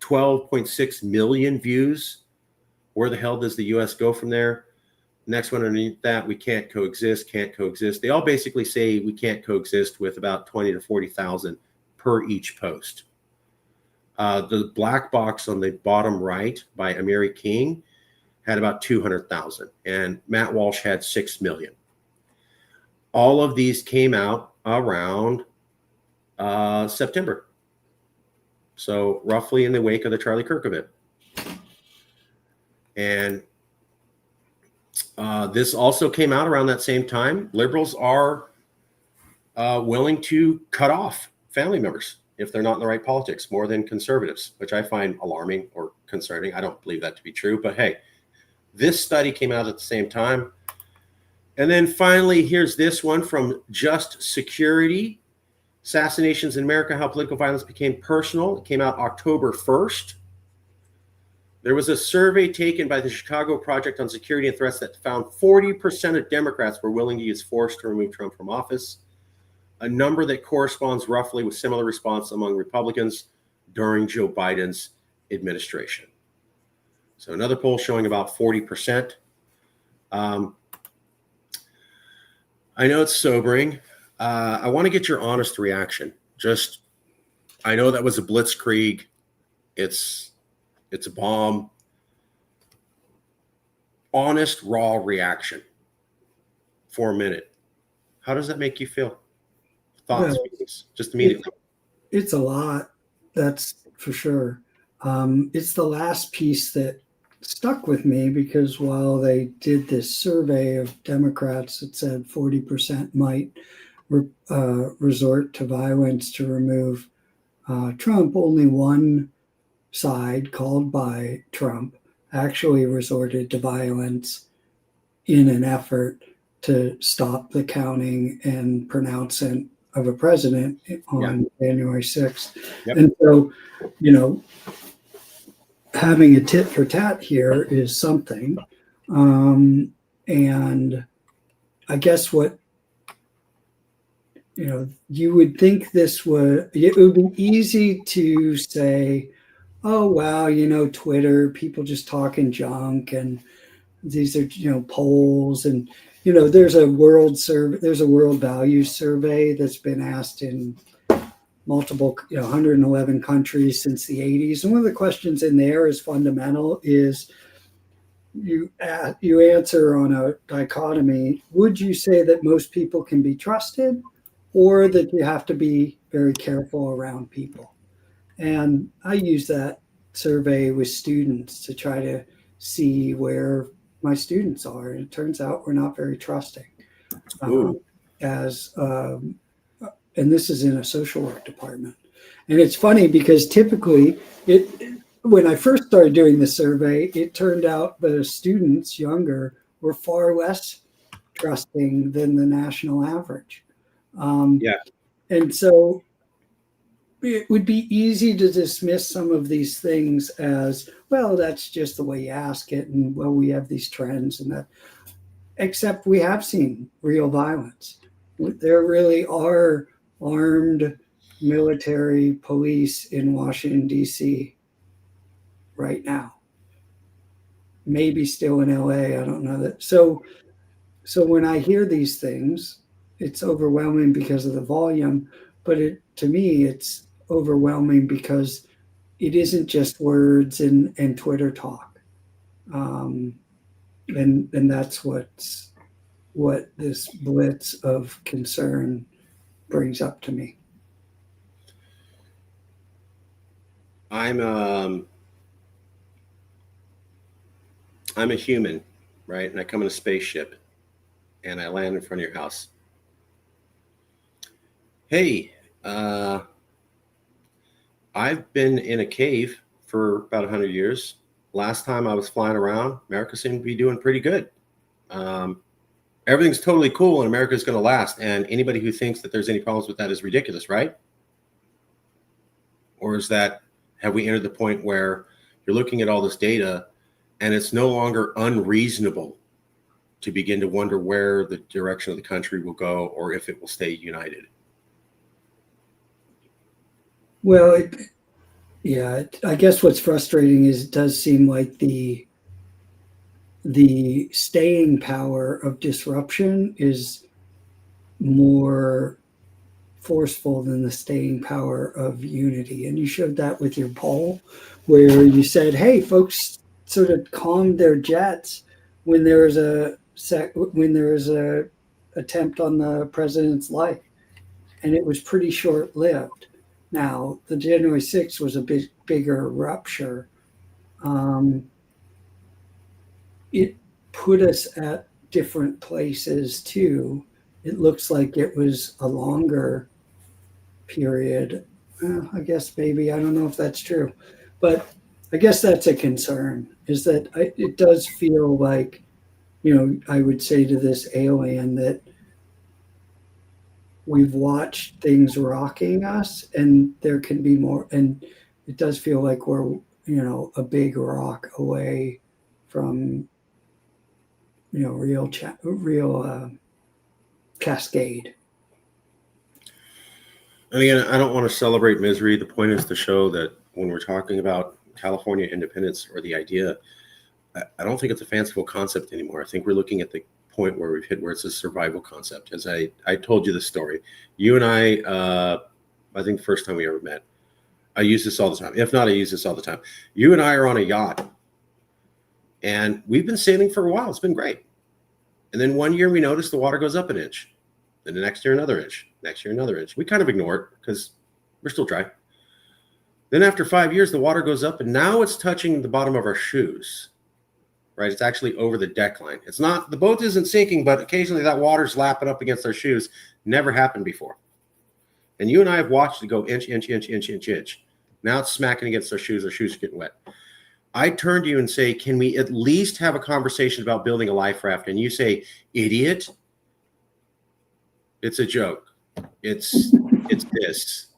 12.6 million views. Where the hell does the US go from there? Next one underneath that, we can't coexist, can't coexist. They all basically say we can't coexist with about 20 to 40,000 per each post. The black box on the bottom right by Amiri King had about 200,000, and Matt Walsh had 6 million. All of these came out around September. So roughly in the wake of the Charlie Kirk event. And this also came out around that same time. Liberals are willing to cut off family members if they're not in the right politics, more than conservatives, which I find alarming or concerning. I don't believe that to be true, but hey, this study came out at the same time. And then finally, here's this one from Just Security, Assassinations in America, How Political Violence Became Personal. It came out October 1st. There was a survey taken by the Chicago Project on Security and Threats that found 40% of Democrats were willing to use force to remove Trump from office, a number that corresponds roughly with similar response among Republicans during Joe Biden's administration. So another poll showing about 40%. I know it's sobering. I want to get your honest reaction. I know that was a blitzkrieg. It's a bomb. Honest, raw reaction for a minute. How does that make you feel? Thoughts, feelings, just immediately. It's a lot, that's for sure. It's the last piece that stuck with me because while they did this survey of Democrats that said 40% might resort to violence to remove Trump, only one side called by Trump actually resorted to violence in an effort to stop the counting and pronouncement of a president on January 6th. Yep. And so, having a tit for tat here is something. And I guess what, you would think it would be easy to say, oh, wow, Twitter, people just talking junk, and these are, polls, and, there's a world values survey that's been asked in multiple, 111 countries since the 80s. And one of the questions in there is fundamental is you answer on a dichotomy. Would you say that most people can be trusted, or that you have to be very careful around people? And I use that survey with students to try to see where my students are. And it turns out we're not very trusting. And this is in a social work department. And it's funny because typically when I first started doing the survey, it turned out the students younger were far less trusting than the national average. And so it would be easy to dismiss some of these things as, well, that's just the way you ask it. And well, we have these trends and that, except we have seen real violence. There really are armed military police in Washington, D.C. right now. Maybe still in LA, I don't know that. So when I hear these things, it's overwhelming because of the volume, but to me, it's overwhelming because it isn't just words and Twitter talk. And that's what this blitz of concern brings up to me. I'm a human, right? And I come in a spaceship and I land in front of your house. Hey, I've been in a cave for about 100 years. Last time I was flying around, America seemed to be doing pretty good. Everything's totally cool and America's going to last. And anybody who thinks that there's any problems with that is ridiculous, right? Or is that, have we entered the point where you're looking at all this data and it's no longer unreasonable to begin to wonder where the direction of the country will go or if it will stay united? Well, I guess what's frustrating is it does seem like the staying power of disruption is more forceful than the staying power of unity. And you showed that with your poll where you said, hey, folks sort of calmed their jets when there was a attempt on the president's life. And it was pretty short-lived. Now, the January 6th was a bigger rupture. It put us at different places too. It looks like it was a longer period. I guess maybe, I don't know if that's true, but I guess that's a concern, is that it does feel like, I would say to this alien that we've watched things rocking us and there can be more, and it does feel like we're, a big rock away from, real cascade. And again, I don't want to celebrate misery. The point is to show that when we're talking about California independence or the idea, I don't think it's a fanciful concept anymore. I think we're looking at the point where we've hit where it's a survival concept. As I told you the story, you and I think the first time we ever met, I use this all the time. If not, I use this all the time. You and I are on a yacht and we've been sailing for a while. It's been great. And then one year we noticed the water goes up an inch. Then the next year, another inch. Next year, another inch. We kind of ignore it because we're still dry. Then after 5 years, the water goes up and now it's touching the bottom of our shoes, right? It's actually over the deck line. It's not, the boat isn't sinking, but occasionally that water's lapping up against our shoes. Never happened before. And you and I have watched it go inch, inch, inch, inch, inch, inch. Now it's smacking against our shoes. Our shoes are getting wet. I turn to you and say, can we at least have a conversation about building a life raft? And you say, idiot. It's a joke. It's this.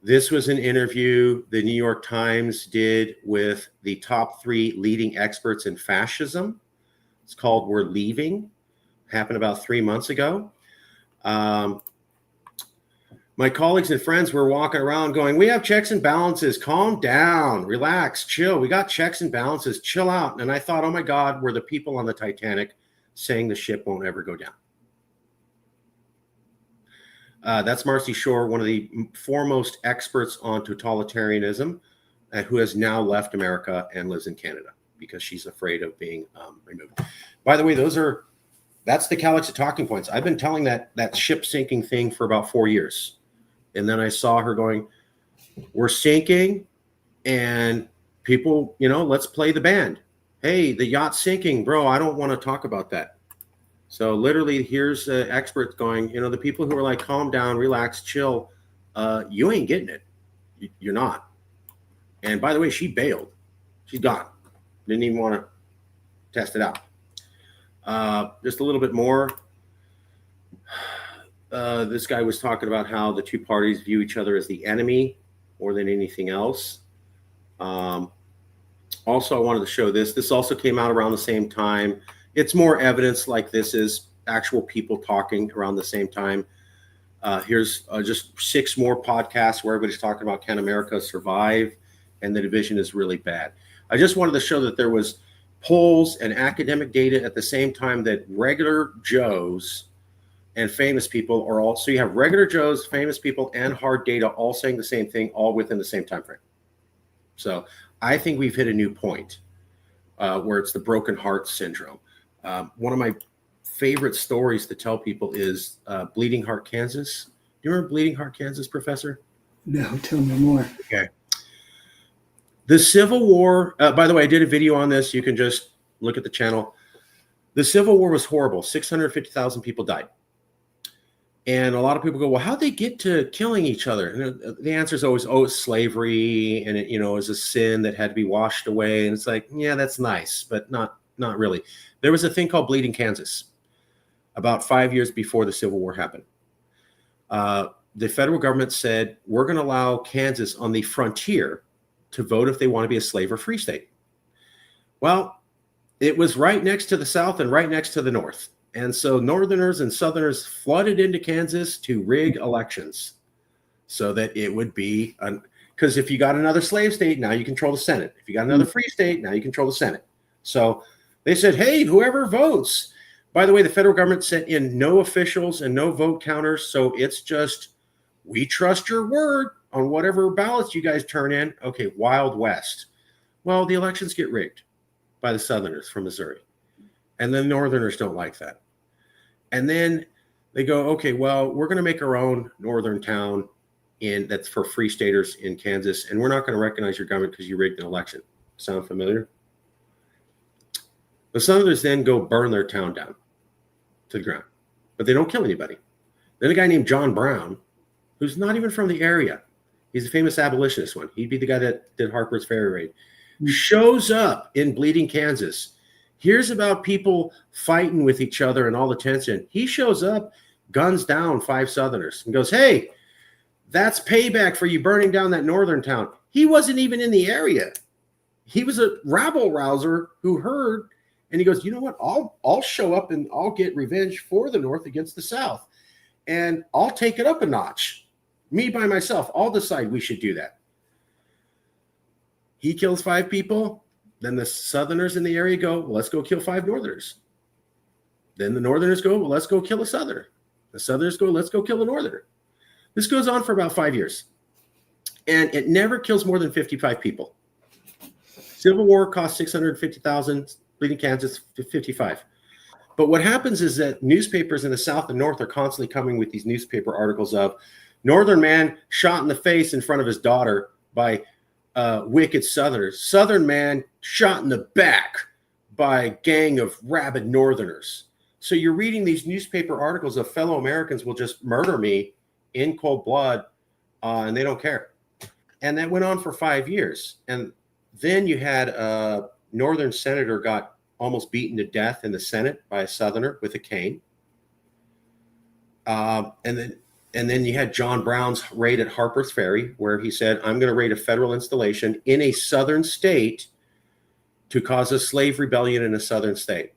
This was an interview the New York Times did with the top 3 leading experts in fascism. It's called We're Leaving. Happened about 3 months ago. My colleagues and friends were walking around going, we have checks and balances. Calm down, relax, chill. We got checks and balances. Chill out. And I thought, oh my God, we're the people on the Titanic saying the ship won't ever go down. That's Marcy Shore, one of the foremost experts on totalitarianism, who has now left America and lives in Canada because she's afraid of being removed. By the way, that's the Calixa talking points. I've been telling that ship sinking thing for about 4 years. And then I saw her going, we're sinking and people, let's play the band. Hey, the yacht's sinking, bro. I don't want to talk about that. So literally here's the experts going, the people who are like, calm down, relax, chill. You ain't getting it. You're not. And by the way, she bailed. She's gone. Didn't even want to test it out. Just a little bit more. This guy was talking about how the two parties view each other as the enemy more than anything else. Also, I wanted to show this. This also came out around the same time. It's more evidence like this is actual people talking around the same time. Here's just 6 more podcasts where everybody's talking about can America survive, and the division is really bad. I just wanted to show that there was polls and academic data at the same time that regular Joes and famous people are all, so you have regular Joes, famous people, and hard data all saying the same thing, all within the same time frame. So I think we've hit a new point where it's the broken heart syndrome. One of my favorite stories to tell people is Bleeding Heart, Kansas. Do you remember Bleeding Heart, Kansas, Professor? No, tell me more. Okay. The Civil War, by the way, I did a video on this. You can just look at the channel. The Civil War was horrible. 650,000 people died. And a lot of people go, well, how'd they get to killing each other? And the answer is always, oh, it's slavery, and it, you know, is a sin that had to be washed away. And it's like, yeah, that's nice, but not really. There was a thing called Bleeding Kansas about 5 years before the Civil War happened. The federal government said, we're going to allow Kansas on the frontier to vote if they want to be a slave or free state. Well, it was right next to the South and right next to the North. And so Northerners and Southerners flooded into Kansas to rig elections so that it would be, because if you got another slave state, now you control the Senate. If you got another free state, now you control the Senate. So they said, hey, whoever votes. By the way, the federal government sent in no officials and no vote counters. So it's just, we trust your word on whatever ballots you guys turn in. Okay, Wild West. Well, the elections get rigged by the Southerners from Missouri. And the Northerners don't like that. And then they go, okay, well, we're going to make our own northern town that's for free staters in Kansas. And we're not going to recognize your government because you rigged an election. Sound familiar? The Southerners then go burn their town down to the ground, but they don't kill anybody. Then a guy named John Brown, who's not even from the area, he's a famous abolitionist one. He'd be the guy that did Harper's Ferry Raid, shows up in Bleeding, Kansas. Here's about people fighting with each other and all the tension. He shows up, guns down 5 Southerners, and goes, hey, that's payback for you burning down that northern town. He wasn't even in the area. He was a rabble rouser who heard, and he goes, you know what? I'll show up and I'll get revenge for the North against the South. And I'll take it up a notch. Me by myself. I'll decide we should do that. He kills 5 people. Then the Southerners in the area go, well, let's go kill 5 Northerners. Then the Northerners go, well, let's go kill a Southerner. The Southerners go, let's go kill a Northerner. This goes on for about 5 years. And it never kills more than 55 people. Civil War cost 650,000, Bleeding Kansas, 55. But what happens is that newspapers in the South and North are constantly coming with these newspaper articles of Northern man shot in the face in front of his daughter by wicked Southerners. Southern man shot in the back by a gang of rabid Northerners. So you're reading these newspaper articles of fellow Americans will just murder me in cold blood, and they don't care. And that went on for 5 years. And then you had a Northern senator got almost beaten to death in the Senate by a Southerner with a cane. And then you had John Brown's raid at Harper's Ferry, where he said, I'm going to raid a federal installation in a southern state to cause a slave rebellion in a southern state.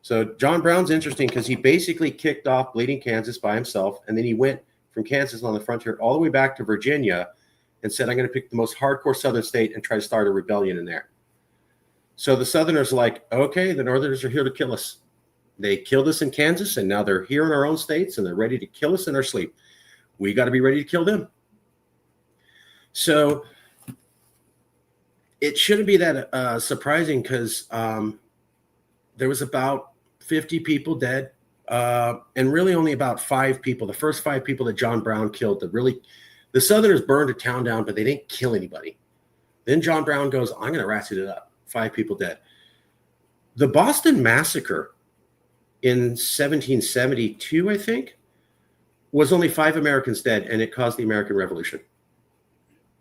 So John Brown's interesting because he basically kicked off Bleeding Kansas by himself, and then he went from Kansas on the frontier all the way back to Virginia and said, I'm going to pick the most hardcore southern state and try to start a rebellion in there. So the Southerners are like, okay, the Northerners are here to kill us. They killed us in Kansas, and now they're here in our own states, and they're ready to kill us in our sleep. We got to be ready to kill them. So it shouldn't be that surprising because there was about 50 people dead, and really only about 5 people, the first 5 people that John Brown killed, the Southerners burned a town down, but they didn't kill anybody. Then John Brown goes, I'm going to ratchet it up. 5 people dead. The Boston Massacre in 1772, I think, was only 5 Americans dead, and it caused the American Revolution.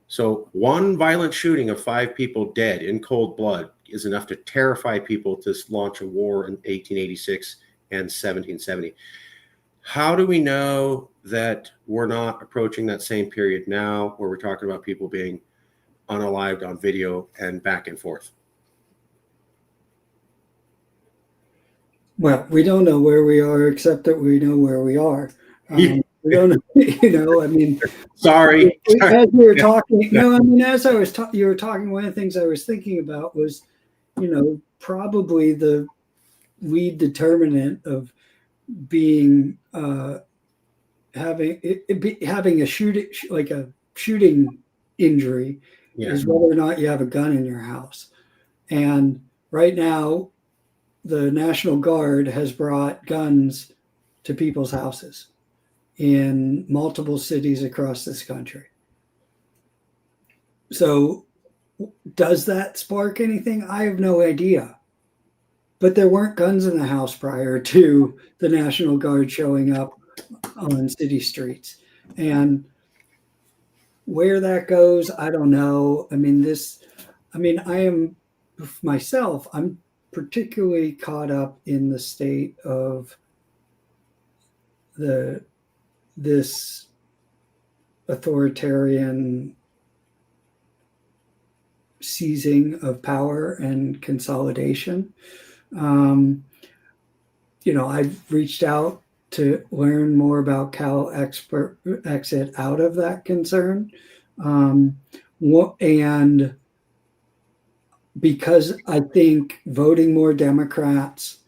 So one violent shooting of 5 people dead in cold blood is enough to terrify people to launch a war in 1886 and 1770. How do we know that we're not approaching that same period now where we're talking about people being unalived on video and back and forth? Well, we don't know where we are, except that we know where we are. We don't know, I mean. Sorry. As we were talking, no, I mean, as I was you were talking, one of the things I was thinking about was, probably the lead determinant of being having a shooting injury Yeah. is whether or not you have a gun in your house. And right now, the National Guard has brought guns to people's houses in multiple cities across this country. So, does that spark anything? I have no idea. But there weren't guns in the house prior to the National Guard showing up on city streets. And where that goes, I don't know. I mean, I am myself, I'm particularly caught up in the state of this authoritarian seizing of power and consolidation. I've reached out to learn more about Cal exit out of that concern. And because I think voting more Democrats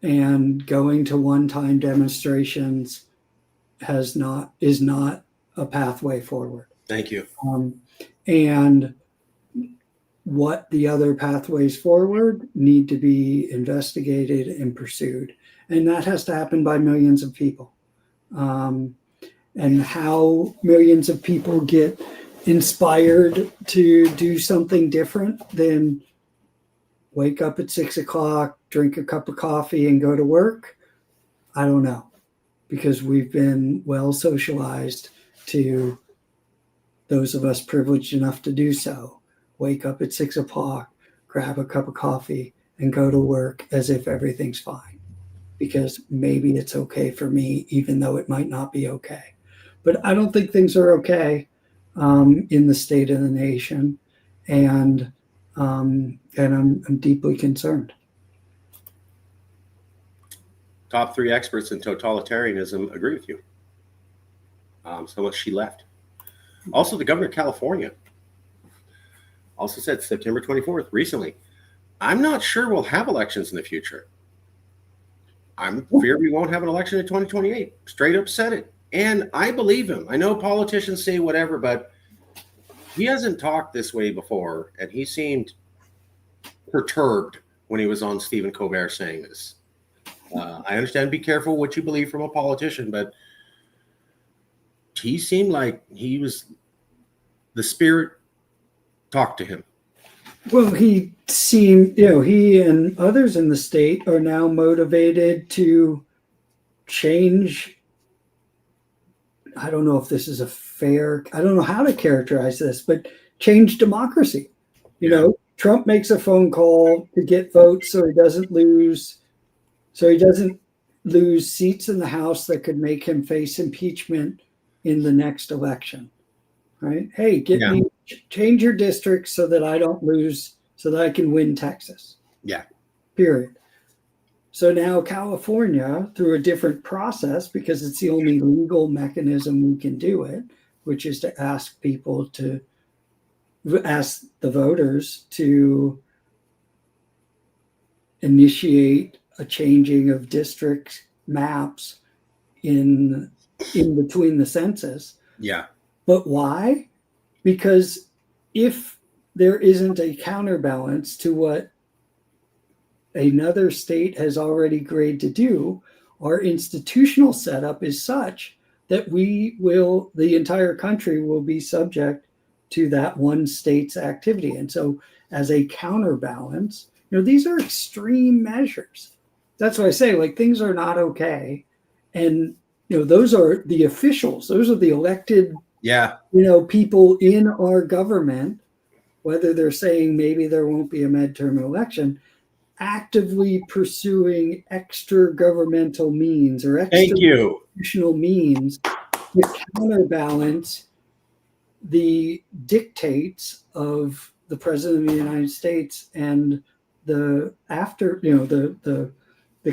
and going to one-time demonstrations is not a pathway forward. Thank you. And what the other pathways forward need to be investigated and pursued. And that has to happen by millions of people. And how millions of people get inspired to do something different than wake up at 6 o'clock, drink a cup of coffee, and go to work, I don't know. Because we've been well socialized to those of us privileged enough to do so. Wake up at 6 o'clock, grab a cup of coffee, and go to work as if everything's fine. Because maybe it's okay for me, even though it might not be okay. But I don't think things are okay in the state of the nation. And I'm deeply concerned. Top 3 experts in totalitarianism agree with you. So much she left. Also, the governor of California also said September 24th, recently, I'm not sure we'll have elections in the future. I'm feared we won't have an election in 2028. Straight up said it. And I believe him. I know politicians say whatever, but he hasn't talked this way before. And he seemed perturbed when he was on Stephen Colbert saying this. I understand be careful what you believe from a politician, but he seemed like he was, the spirit talked to him. Well, he seemed, he and others in the state are now motivated to change. I don't know if this is I don't know how to characterize this, but change democracy. Trump makes a phone call to get votes so he doesn't lose seats in the House that could make him face impeachment in the next election. Right? Hey, change your district so that I don't lose, so that I can win Texas. Yeah. Period. So now California, through a different process, because it's the only legal mechanism we can do it, which is to ask the voters to initiate a changing of district maps in between the census. Yeah. But why? Because if there isn't a counterbalance to what another state has already agreed to do, our institutional setup is such that the entire country will be subject to that one state's activity. And so as a counterbalance, these are extreme measures. That's why I say, things are not okay. And, those are the officials. Those are the elected, people in our government, whether they're saying maybe there won't be a midterm election, actively pursuing extra governmental means or institutional means to counterbalance the dictates of the president of the United States and the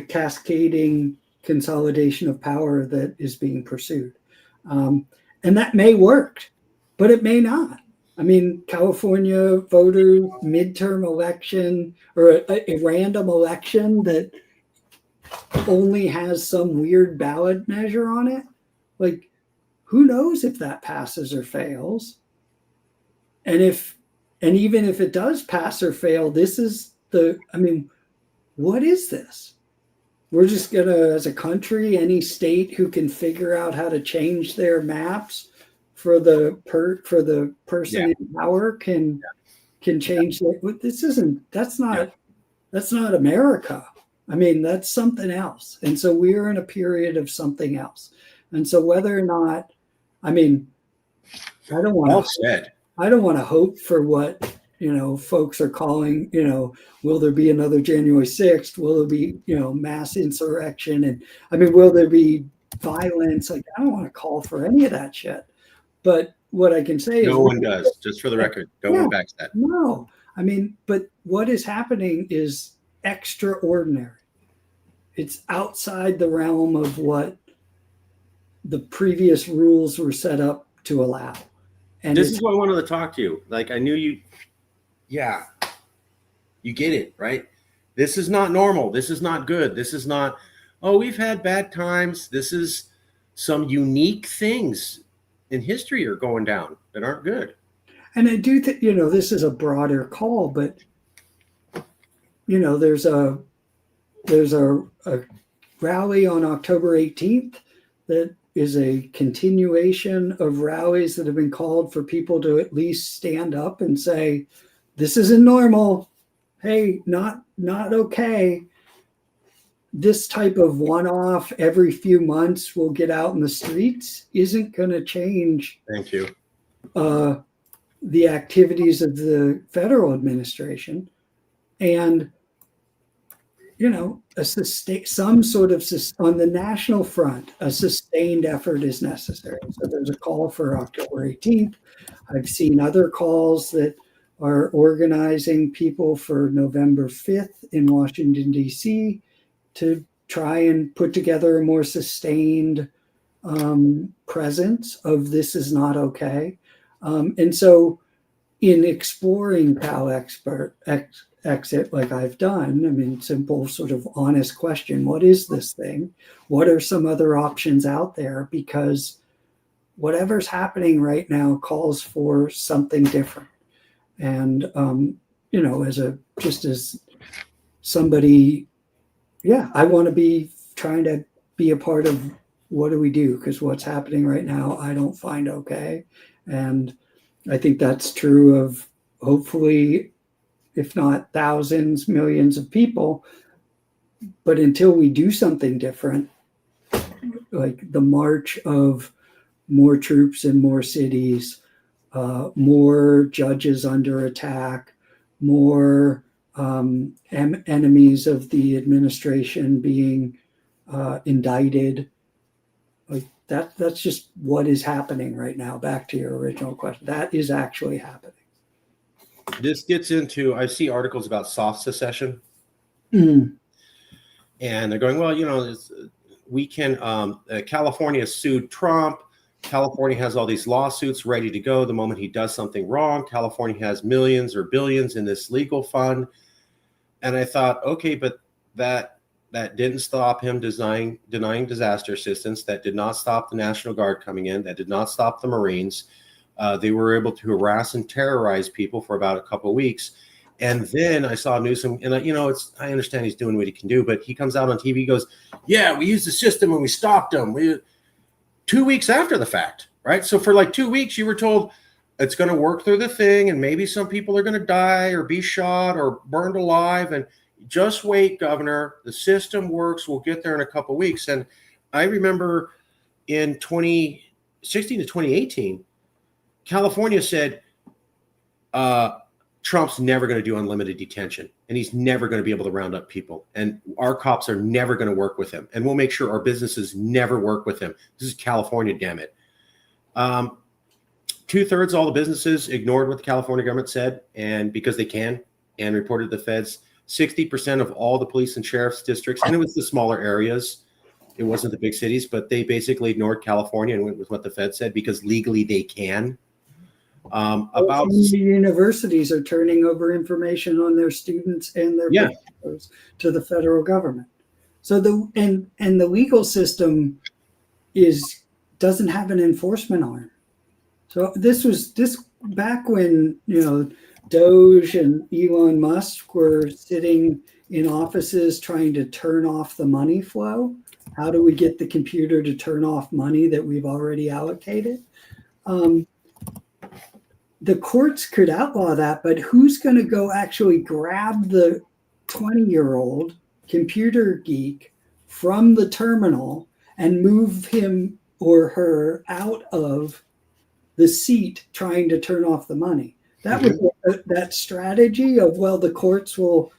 cascading consolidation of power that is being pursued. And that may work, but it may not. I mean, California voters midterm election or a random election that only has some weird ballot measure on it, like, who knows if that passes or fails? And even if it does pass or fail, what is this? We're just gonna, as a country, any state who can figure out how to change their maps for the person in power can change that. That's not America. I mean, that's something else. And so we're in a period of something else. And so whether or not, I mean, I don't want to hope for what, folks are calling, will there be another January 6th? Will there be, mass insurrection? And I mean, will there be violence? Like, I don't want to call for any of that shit. But what I can say is no one does, just for the record. No one backs that. No. I mean, but what is happening is extraordinary. It's outside the realm of what the previous rules were set up to allow. And this is why I wanted to talk to you. Like, I knew you get it, right? This is not normal. This is not good. This is not, oh, we've had bad times. This is some unique things in history are going down that aren't good. And I do think, this is a broader call, but, there's a rally on October 18th that is a continuation of rallies that have been called for people to at least stand up and say, this isn't normal. Hey, not okay. This type of one-off every few months we'll get out in the streets isn't going to change. Thank you. The activities of the federal administration. And some sort of, on the national front, a sustained effort is necessary. So there's a call for October 18th. I've seen other calls that are organizing people for November 5th in Washington, D.C. to try and put together a more sustained presence of this is not okay. And so in exploring PAL exit like I've done, I mean, simple sort of honest question, what is this thing? What are some other options out there? Because whatever's happening right now calls for something different. And, as somebody, I want to be trying to be a part of what do we do? Because what's happening right now, I don't find okay. And I think that's true of hopefully, if not thousands, millions of people. But until we do something different, like the march of more troops in more cities, more judges under attack, more enemies of the administration being indicted, like that's just what is happening right now. Back to your original question, that is actually happening. This gets into, I see articles about soft secession. Mm. And they're going, well, we can, California sued Trump. California has all these lawsuits ready to go. The moment he does something wrong, California has millions or billions in this legal fund. And I thought, okay, but that didn't stop him denying disaster assistance. That did not stop the National Guard coming in. That did not stop the Marines. They were able to harass and terrorize people for about a couple of weeks. And then I saw Newsom, and I understand he's doing what he can do, but he comes out on TV, goes, yeah, we used the system and we stopped him. 2 weeks after the fact, right? So for like 2 weeks, you were told it's going to work through the thing, and maybe some people are going to die or be shot or burned alive. And just wait, Governor. The system works. We'll get there in a couple of weeks. And I remember in 2016 to 2018, California said Trump's never going to do unlimited detention, and he's never going to be able to round up people. And our cops are never going to work with him. And we'll make sure our businesses never work with him. This is California, damn it. 2/3 all the businesses ignored what the California government said, and because they can, and reported to the feds. 60% of all the police and sheriff's districts, and it was the smaller areas, it wasn't the big cities, but they basically ignored California and went with what the Fed said because legally they can. About universities are turning over information on their students and their professors to the federal government. So the legal system doesn't have an enforcement arm. So this back when, Doge and Elon Musk were sitting in offices trying to turn off the money flow. How do we get the computer to turn off money that we've already allocated? The courts could outlaw that, but who's going to go actually grab the 20-year-old computer geek from the terminal and move him or her out of the seat trying to turn off the money? That was that strategy of, well, the courts will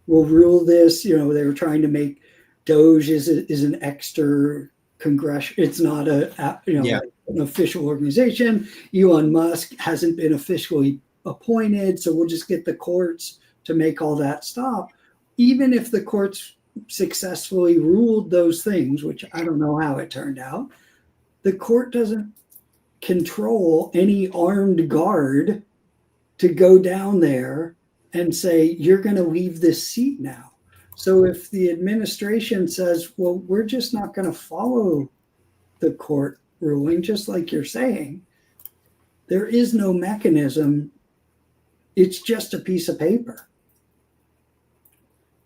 rule this. They were trying to make Doge is an extra congressional. It's not an official organization. Elon Musk hasn't been officially appointed, so we'll just get the courts to make all that stop. Even if the courts successfully ruled those things, which I don't know how it turned out, the court doesn't control any armed guard to go down there and say, you're going to leave this seat now. So if the administration says, well, we're just not going to follow the court ruling, just like you're saying, there is no mechanism. It's just a piece of paper.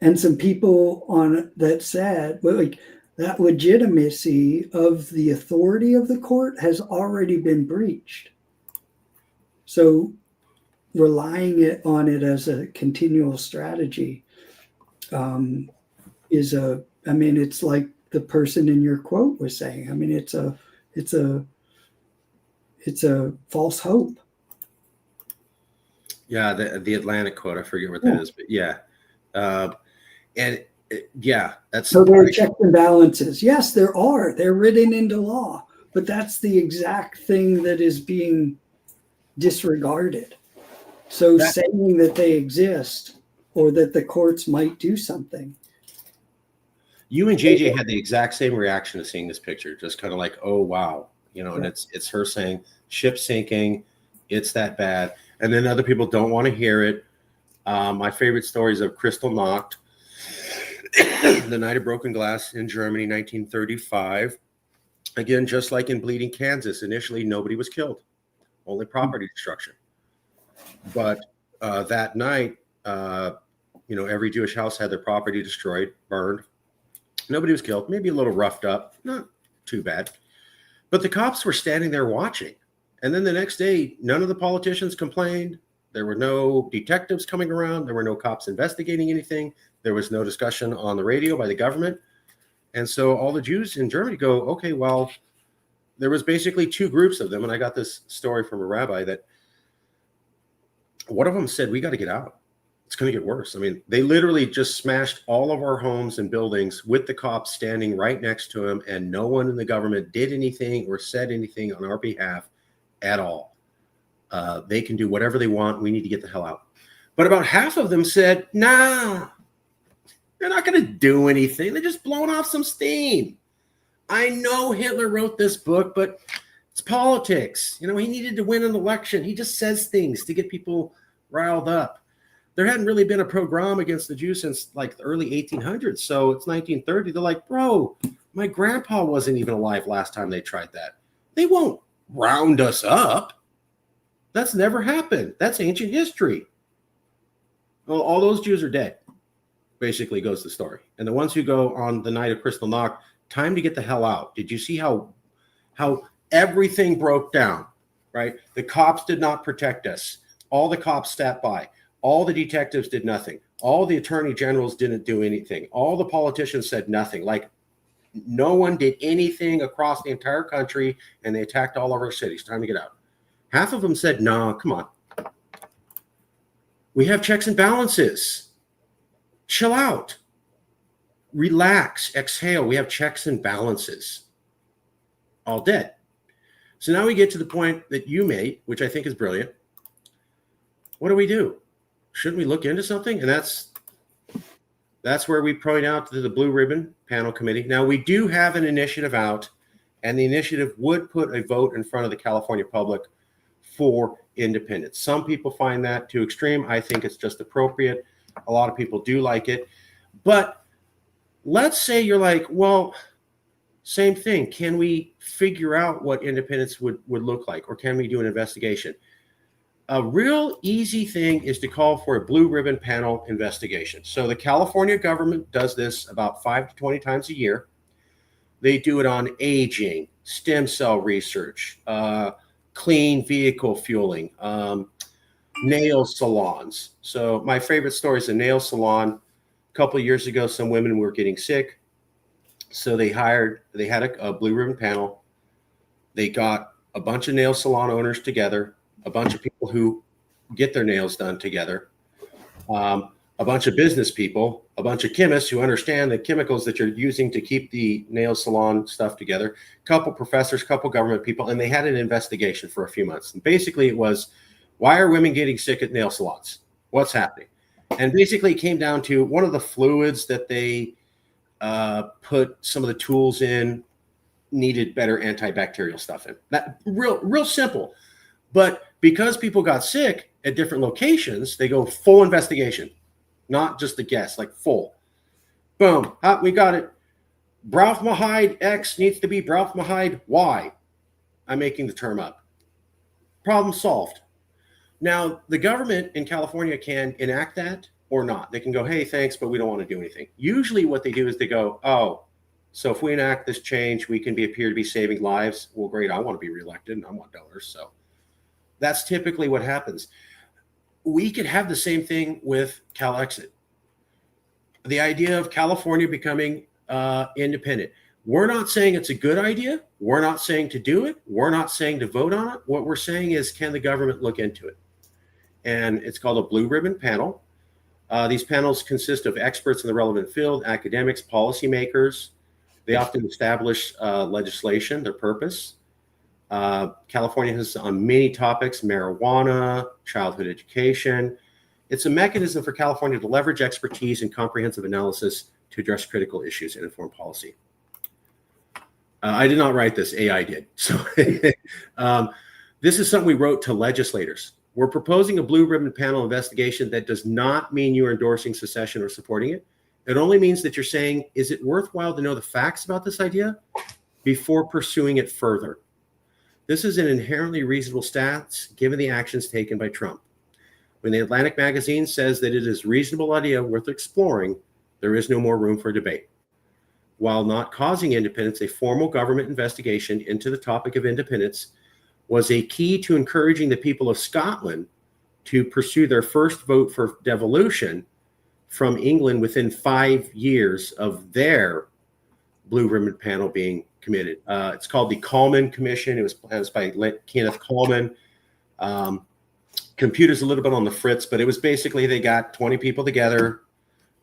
And some people on that said, well, like, that legitimacy of the authority of the court has already been breached. So relying on it as a continual strategy it's like the person in your quote was saying. It's a false hope. Yeah, the Atlantic quote, I forget what that is, but yeah. That's so there are checks and balances. Yes, there are. They're written into law, but that's the exact thing that is being disregarded. So saying that they exist or that the courts might do something. You and JJ had the exact same reaction to seeing this picture, just kind of like, oh wow, and it's her saying ship sinking, it's that bad, and then other people don't want to hear it. My favorite stories of Kristallnacht, the night of broken glass in Germany, 1935. Again, just like in Bleeding Kansas, initially nobody was killed, only property destruction. But that night, every Jewish house had their property destroyed, burned. Nobody was killed, maybe a little roughed up, not too bad. But the cops were standing there watching. And then the next day, none of the politicians complained. There were no detectives coming around. There were no cops investigating anything. There was no discussion on the radio by the government. And so all the Jews in Germany go, okay, well, there was basically two groups of them. And I got this story from a rabbi that one of them said, we got to get out. It's going to get worse. I mean, they literally just smashed all of our homes and buildings with the cops standing right next to them, and no one in the government did anything or said anything on our behalf at all. They can do whatever they want. We need to get the hell out. But about half of them said, nah, they're not going to do anything. They're just blowing off some steam. I know Hitler wrote this book, but it's politics. He needed to win an election. He just says things to get people riled up. There hadn't really been a pogrom against the Jews since like the early 1800s. So it's 1930. They're like, bro, my grandpa wasn't even alive last time they tried that. They won't round us up. That's never happened. That's ancient history. Well, all those Jews are dead, basically goes the story. And the ones who go on the night of Kristallnacht, time to get the hell out. Did you see how everything broke down, right? The cops did not protect us. All the cops sat by. All the detectives did nothing. All the attorney generals didn't do anything. All the politicians said nothing. Like, no one did anything across the entire country, and they attacked all of our cities. Time to get out. Half of them said, no, come on. We have checks and balances. Chill out. Relax. Exhale. We have checks and balances. All dead. So now we get to the point that you made, which I think is brilliant. What do? Shouldn't we look into something? And that's where we point out to the Blue Ribbon Panel Committee. Now, we do have an initiative out, and the initiative would put a vote in front of the California public for independence. Some people find that too extreme. I think it's just appropriate. A lot of people do like it. But Let's say you're like, well, same thing. Can we figure out what independence would look like, or can we do an investigation? A real easy thing is to call for a blue ribbon panel investigation. So the California government does this about 5 to 20 times a year. They do it on aging, stem cell research, clean vehicle fueling, nail salons. So my favorite story is a nail salon. A couple of years ago, some women were getting sick. So they had a blue ribbon panel. They got a bunch of nail salon owners together, a bunch of people who get their nails done together, a bunch of business people, a bunch of chemists who understand the chemicals that you're using to keep the nail salon stuff together, a couple professors, a couple government people, and they had an investigation for a few months. And basically it was, why are women getting sick at nail salons? What's happening? And basically it came down to one of the fluids that they put some of the tools in needed better antibacterial stuff in. That real simple. But because people got sick at different locations, they go full investigation, not just a guess, like full. Boom, we got it. Bromide X needs to be bromide Y. I'm making the term up. Problem solved. Now, the government in California can enact that or not. They can go, hey, thanks, but we don't want to do anything. Usually what they do is they go, oh, so if we enact this change, we can appear to be saving lives. Well, great, I want to be reelected and I want dollars. So that's typically what happens. We could have the same thing with CalExit. The idea of California becoming independent. We're not saying it's a good idea. We're not saying to do it. We're not saying to vote on it. What we're saying is, can the government look into it? And it's called a blue ribbon panel. These panels consist of experts in the relevant field, academics, policymakers. They often establish legislation, their purpose. California has on many topics, marijuana, childhood education. It's a mechanism for California to leverage expertise and comprehensive analysis to address critical issues and inform policy. I did not write this, AI did. So this is something we wrote to legislators. We're proposing a blue ribbon panel investigation that does not mean you're endorsing secession or supporting it. It only means that you're saying, is it worthwhile to know the facts about this idea before pursuing it further? This is an inherently reasonable stance given the actions taken by Trump. When the Atlantic magazine says that it is a reasonable idea worth exploring, there is no more room for debate. While not causing independence, a formal government investigation into the topic of independence was a key to encouraging the people of Scotland to pursue their first vote for devolution from England within 5 years of their blue ribbon panel being committed. It's called the Coleman Commission. It was by Kenneth Coleman. Computer's a little bit on the fritz, but it was basically they got 20 people together,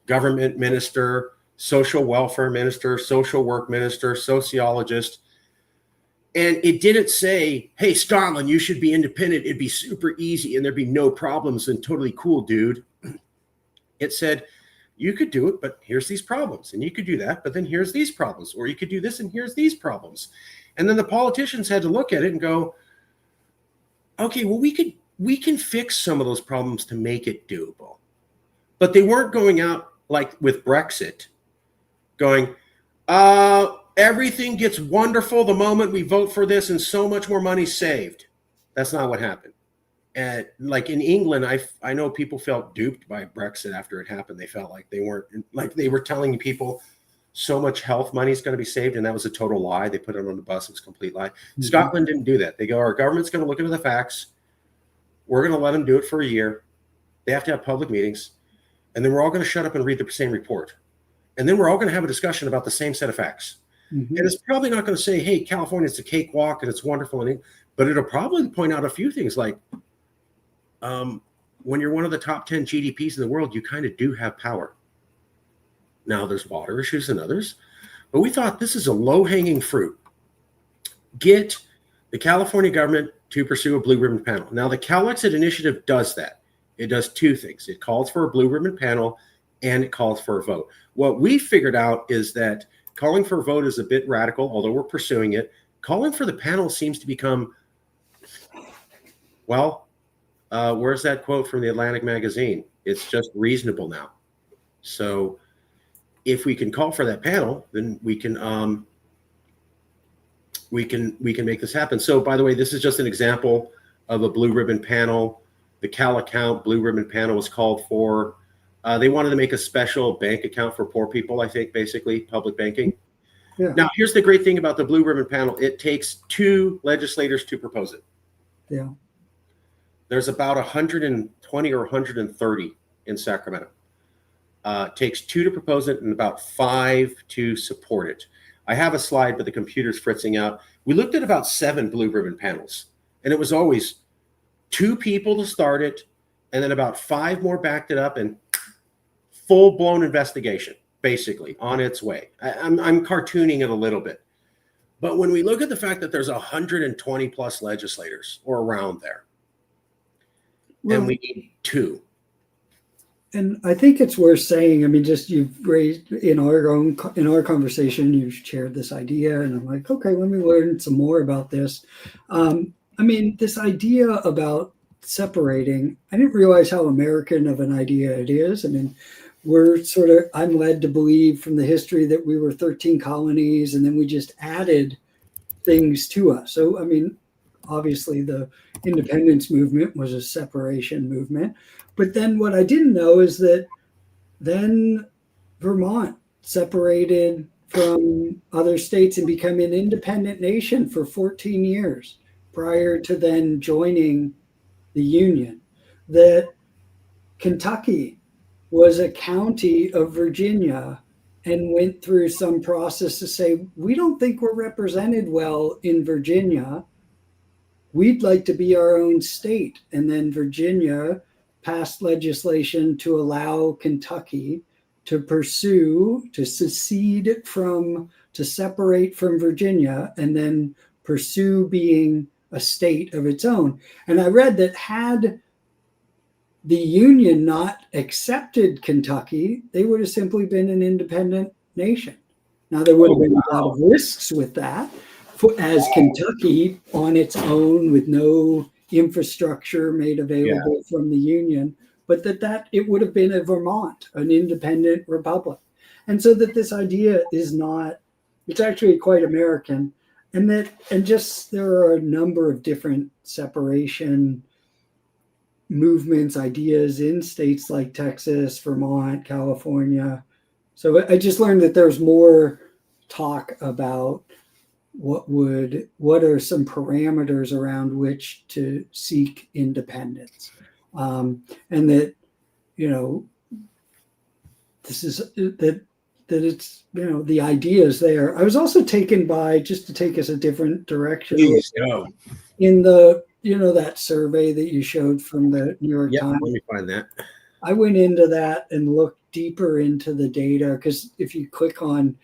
government minister, social welfare minister, social work minister, sociologist. And it didn't say, hey, Scotland, you should be independent. It'd be super easy and there'd be no problems and totally cool, dude. It said, you could do it, but here's these problems. And you could do that, but then here's these problems. Or you could do this and here's these problems. And then the politicians had to look at it and go, okay, well, we can fix some of those problems to make it doable. But they weren't going out like with Brexit, going, everything gets wonderful the moment we vote for this and so much more money saved. That's not what happened. And like in England, I know people felt duped by Brexit after it happened. They felt like they were telling people so much health money is going to be saved. And that was a total lie. They put it on the bus. It was a complete lie. Mm-hmm. Scotland didn't do that. They go, our government's going to look into the facts. We're going to let them do it for a year. They have to have public meetings. And then we're all going to shut up and read the same report. And then we're all going to have a discussion about the same set of facts. Mm-hmm. And it's probably not going to say, hey, California's a cakewalk and it's wonderful. But it'll probably point out a few things like, when you're one of the top 10 GDPs in the world, you kind of do have power. Now there's water issues and others, but we thought this is a low-hanging fruit. Get the California government to pursue a blue ribbon panel. Now the CalExit initiative does that. It does two things. It calls for a blue ribbon panel and it calls for a vote. What we figured out is that calling for a vote is a bit radical, although we're pursuing it. Calling for the panel seems to become, well, where's that quote from the Atlantic magazine? It's just reasonable now. So if we can call for that panel, then we can make this happen. So, by the way, this is just an example of a blue ribbon panel. The Cal account blue ribbon panel was called for. They wanted to make a special bank account for poor people, I think, basically public banking. Yeah. Now, here's the great thing about the blue ribbon panel. It takes 2 legislators to propose it. Yeah. There's about 120 or 130 in Sacramento. It takes 2 to propose it and about 5 to support it. I have a slide, but the computer's fritzing out. We looked at about 7 blue ribbon panels, and it was always 2 people to start it, and then about 5 more backed it up, and full-blown investigation, basically, on its way. I'm cartooning it a little bit. But when we look at the fact that there's 120 plus legislators or around there, and we need 2. And I think it's worth saying, I mean, just you've raised in our conversation, you've shared this idea, and I'm like, okay, let me learn some more about this. I mean, this idea about separating, I didn't realize how American of an idea it is. I mean, I'm led to believe from the history that we were 13 colonies, and then we just added things to us. So, I mean, obviously the independence movement was a separation movement. But then what I didn't know is that then Vermont separated from other states and became an independent nation for 14 years prior to then joining the Union. That Kentucky was a county of Virginia and went through some process to say, we don't think we're represented well in Virginia. We'd like to be our own state. And then Virginia passed legislation to allow Kentucky to separate from Virginia and then pursue being a state of its own. And I read that had the Union not accepted Kentucky, they would have simply been an independent nation. Now, there would have been a lot of risks with that, as Kentucky on its own with no infrastructure made available from the Union, but that it would have been a Vermont, an independent republic. And so that this idea is not, it's actually quite American. And there are a number of different separation movements, ideas in states like Texas, Vermont, California. So I just learned that there's more talk about what are some parameters around which to seek independence, and that, you know, this is that it's, you know, the idea is there. I was also taken by, just to take us a different direction, in the, you know, that survey that you showed from the New York Times. Let me find that. I went into that and looked deeper into the data, because if you click on,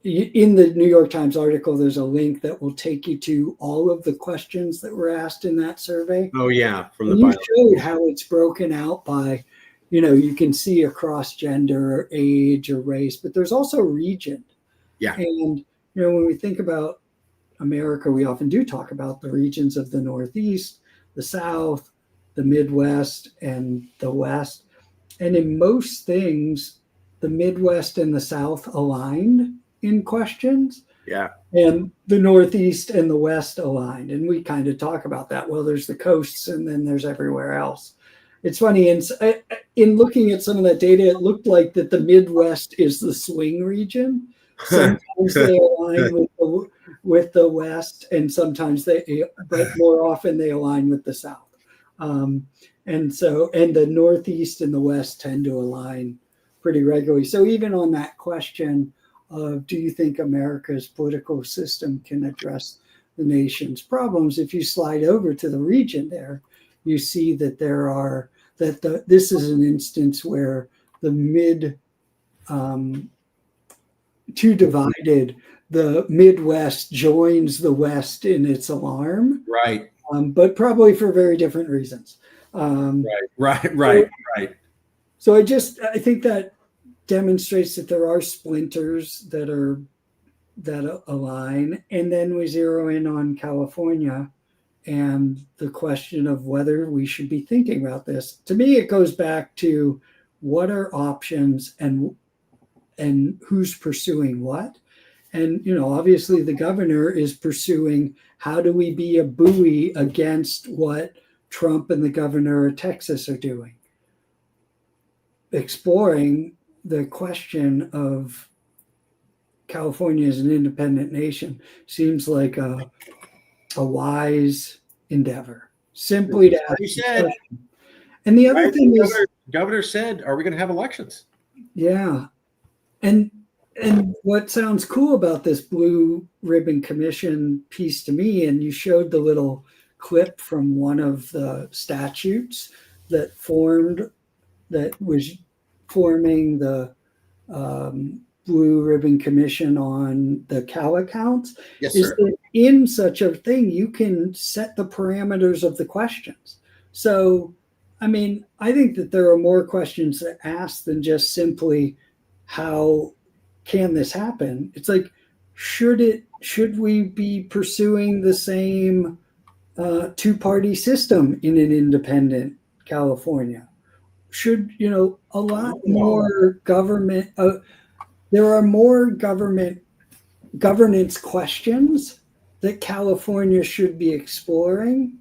in the New York Times article, there's a link that will take you to all of the questions that were asked in that survey. Oh, yeah. You showed how it's broken out by, you know, you can see across gender or age or race, but there's also region. Yeah. And, you know, when we think about America, we often do talk about the regions of the Northeast, the South, the Midwest, and the West. And in most things, the Midwest and the South aligned in questions. Yeah. And the Northeast and the West aligned. And we kind of talk about that. Well, there's the coasts and then there's everywhere else. It's funny, in looking at some of that data, it looked like that the Midwest is the swing region. Sometimes they align with the West, and sometimes but more often they align with the South. And the Northeast and the West tend to align pretty regularly. So even on that question of, do you think America's political system can address the nation's problems? If you slide over to the region there, you see that this is an instance where the too divided, the Midwest joins the West in its alarm. Right. But probably for very different reasons. Right. So I think that demonstrates that there are splinters that align. And then we zero in on California and the question of whether we should be thinking about this. To me, it goes back to what are options and and who's pursuing what. And, obviously the governor is pursuing, how do we be a buoy against what Trump and the governor of Texas are doing? Exploring the question of California as an independent nation seems like a wise endeavor. Simply to ask the question. And the other thing is, governor said, are we going to have elections? Yeah. And what sounds cool about this Blue Ribbon Commission piece to me, and you showed the little clip from one of the statutes that was forming the Blue Ribbon Commission on the Cal accounts. Yes, is sir. that in such a thing, you can set the parameters of the questions. So, I mean, I think that there are more questions to ask than just simply, how can this happen? It's like, should we be pursuing the same two-party system in an independent California? Should, a lot more government, there are more governance questions that California should be exploring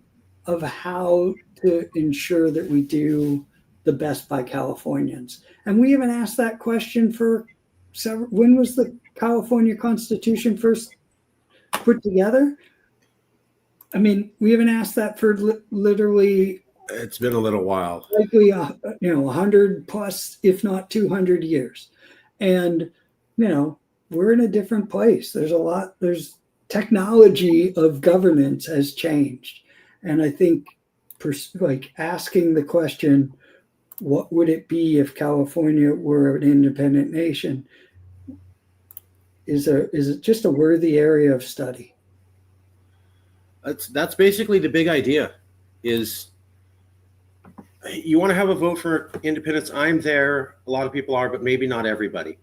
of how to ensure that we do the best by Californians. And we haven't asked that question for several. When was the California Constitution first put together? I mean, we haven't asked that for literally. It's been a little while. Likely, 100 plus, if not 200 years. And, we're in a different place. There's technology of governance has changed. And I think asking the question, what would it be if California were an independent nation, is it just a worthy area of study? That's basically the big idea. Is you want to have a vote for independence? I'm there. A lot of people are, but maybe not everybody.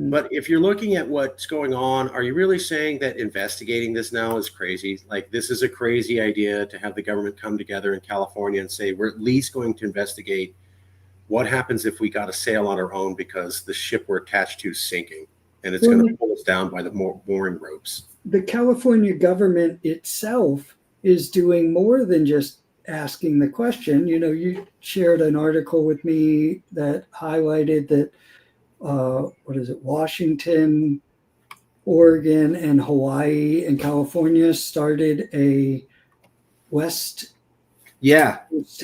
But if you're looking at what's going on, are you really saying that investigating this now is crazy? Like, this is a crazy idea to have the government come together in California and say, we're at least going to investigate what happens if we got to sail on our own because the ship we're attached to is sinking and it's going to pull us down by the mooring ropes. The California government itself is doing more than just asking the question. You shared an article with me that highlighted that Washington, Oregon, and Hawaii and California started a West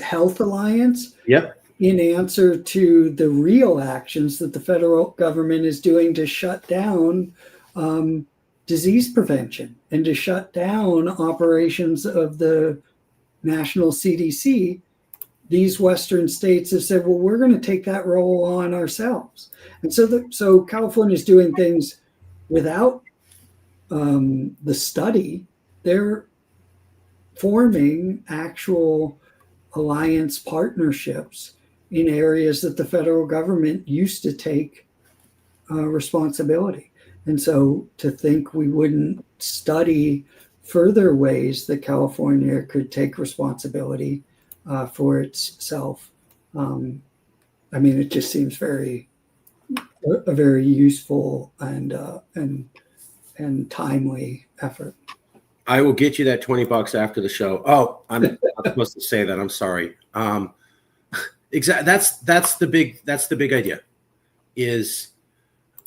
Health Alliance. Yep. In answer to the real actions that the federal government is doing to shut down disease prevention and to shut down operations of the national CDC. These Western states have said, well, we're going to take that role on ourselves. And so California is doing things without the study. They're forming actual alliance partnerships in areas that the federal government used to take responsibility. And so to think we wouldn't study further ways that California could take responsibility for itself. It just seems a very useful and timely effort. I will get you that $20 after the show. Oh, I'm not supposed to say that. I'm sorry. Exactly. That's the big idea. Is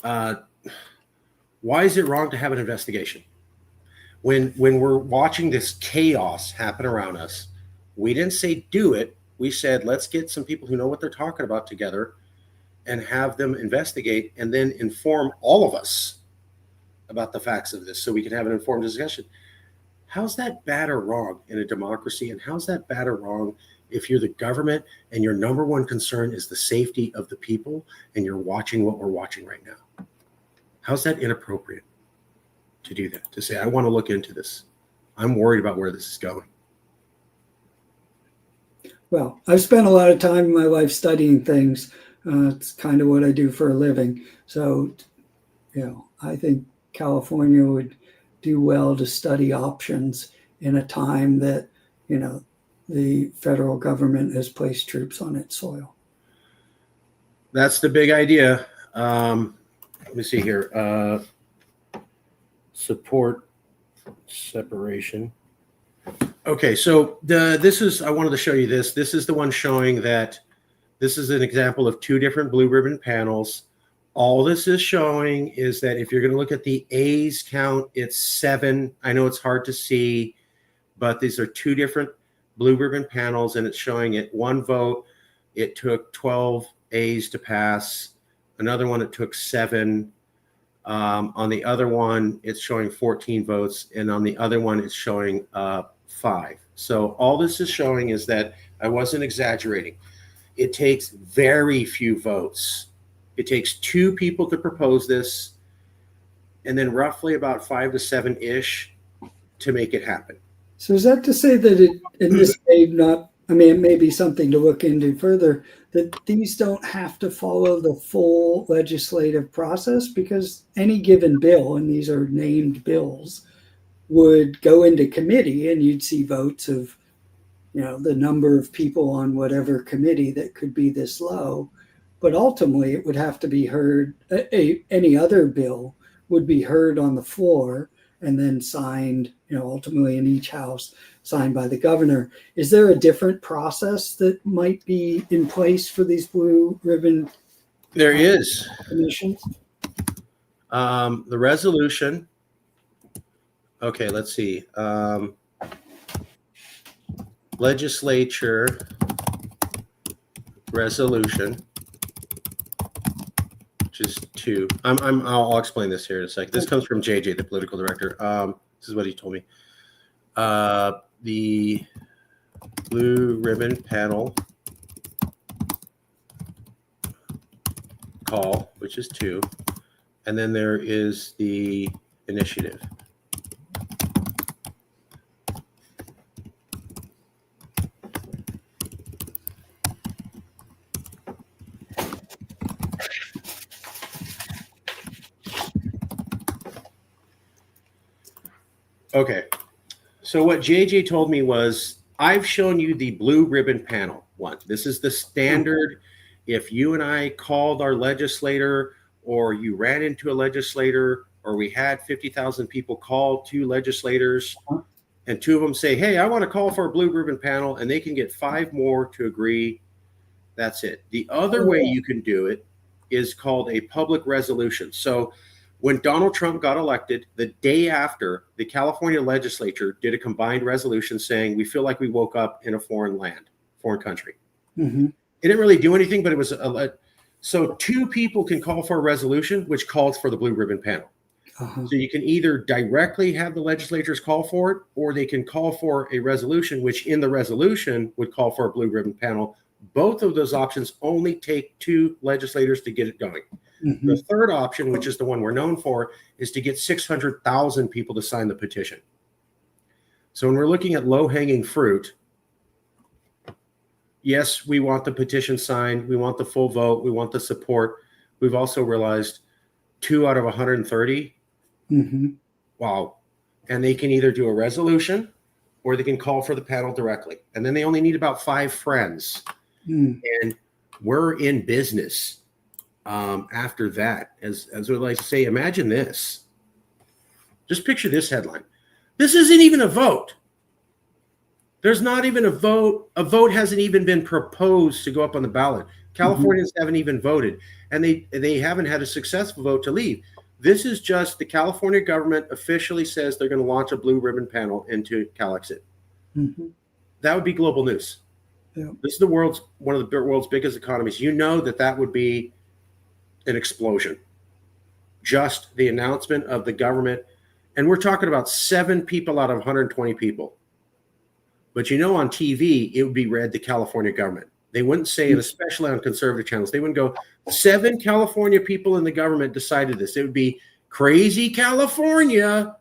why is it wrong to have an investigation when we're watching this chaos happen around us? We didn't say do it. We said, let's get some people who know what they're talking about together and have them investigate and then inform all of us about the facts of this so we can have an informed discussion. How's that bad or wrong in a democracy? And how's that bad or wrong if you're the government and your number one concern is the safety of the people and you're watching what we're watching right now? How's that inappropriate to do that? To say, I want to look into this. I'm worried about where this is going. Well, I've spent a lot of time in my life studying things. It's kind of what I do for a living. So, I think California would do well to study options in a time that, the federal government has placed troops on its soil. That's the big idea. let me see here. Support separation. Okay, so I wanted to show you this. This is the one showing that this is an example of two different blue ribbon panels. All this is showing is that if you're going to look at the A's count, it's 7. I know it's hard to see, but these are two different blue ribbon panels, and it's showing it one vote. It took 12 A's to pass. Another one, it took 7. On the other one, it's showing 14 votes, and on the other one, it's showing 5. So all this is showing is that I wasn't exaggerating. It takes very few votes. It takes 2 people to propose this, and then roughly about 5 to 7-ish to make it happen. So is that to say that it may be something to look into further, that these don't have to follow the full legislative process, because any given bill, and these are named bills, would go into committee and you'd see votes of, the number of people on whatever committee that could be this low. But ultimately it would have to be heard, any other bill would be heard on the floor and then signed, ultimately in each house, signed by the governor. Is there a different process that might be in place for these blue ribbon? There is. Commissions? The resolution. Okay, let's see. Legislature resolution, which is 2. I'll explain this here in a second. This comes from JJ, the political director. This is what he told me. The blue ribbon panel call, which is 2, and then there is the initiative. Okay, so what JJ told me was, I've shown you the blue ribbon panel one. This is the standard. If you and I called our legislator, or you ran into a legislator, or we had 50,000 people call 2 legislators, and 2 of them say, hey, I want to call for a blue ribbon panel, and they can get 5 more to agree, that's it. The other way you can do it is called a public resolution. So when Donald Trump got elected, the day after, the California legislature did a combined resolution saying, we feel like we woke up in a foreign country. Mm-hmm. It didn't really do anything, but it was so 2 people can call for a resolution, which calls for the blue ribbon panel. Uh-huh. So you can either directly have the legislators call for it, or they can call for a resolution, which in the resolution would call for a blue ribbon panel. Both of those options only take 2 legislators to get it going. Mm-hmm. The third option, which is the one we're known for, is to get 600,000 people to sign the petition. So when we're looking at low-hanging fruit, yes, we want the petition signed. We want the full vote. We want the support. We've also realized 2 out of 130. Mm-hmm. Wow. And they can either do a resolution, or they can call for the panel directly. And then they only need about 5 friends. Mm. And we're in business. After that, as we like to say, imagine this. Just picture this headline. This isn't even a vote. There's not even a vote. A vote hasn't even been proposed to go up on the ballot. Californians haven't even voted, and they haven't had a successful vote to leave. This is just the California government officially says they're going to launch a blue ribbon panel into CalExit. Mm-hmm. That would be global news. Yeah. This is one of the world's biggest economies. You know that would be an explosion. Just the announcement of the government, and we're talking about 7 people out of 120 people. But on TV, it would be read the California government. They wouldn't say it, especially on conservative channels. They wouldn't go, 7 California people in the government decided this. It would be crazy California.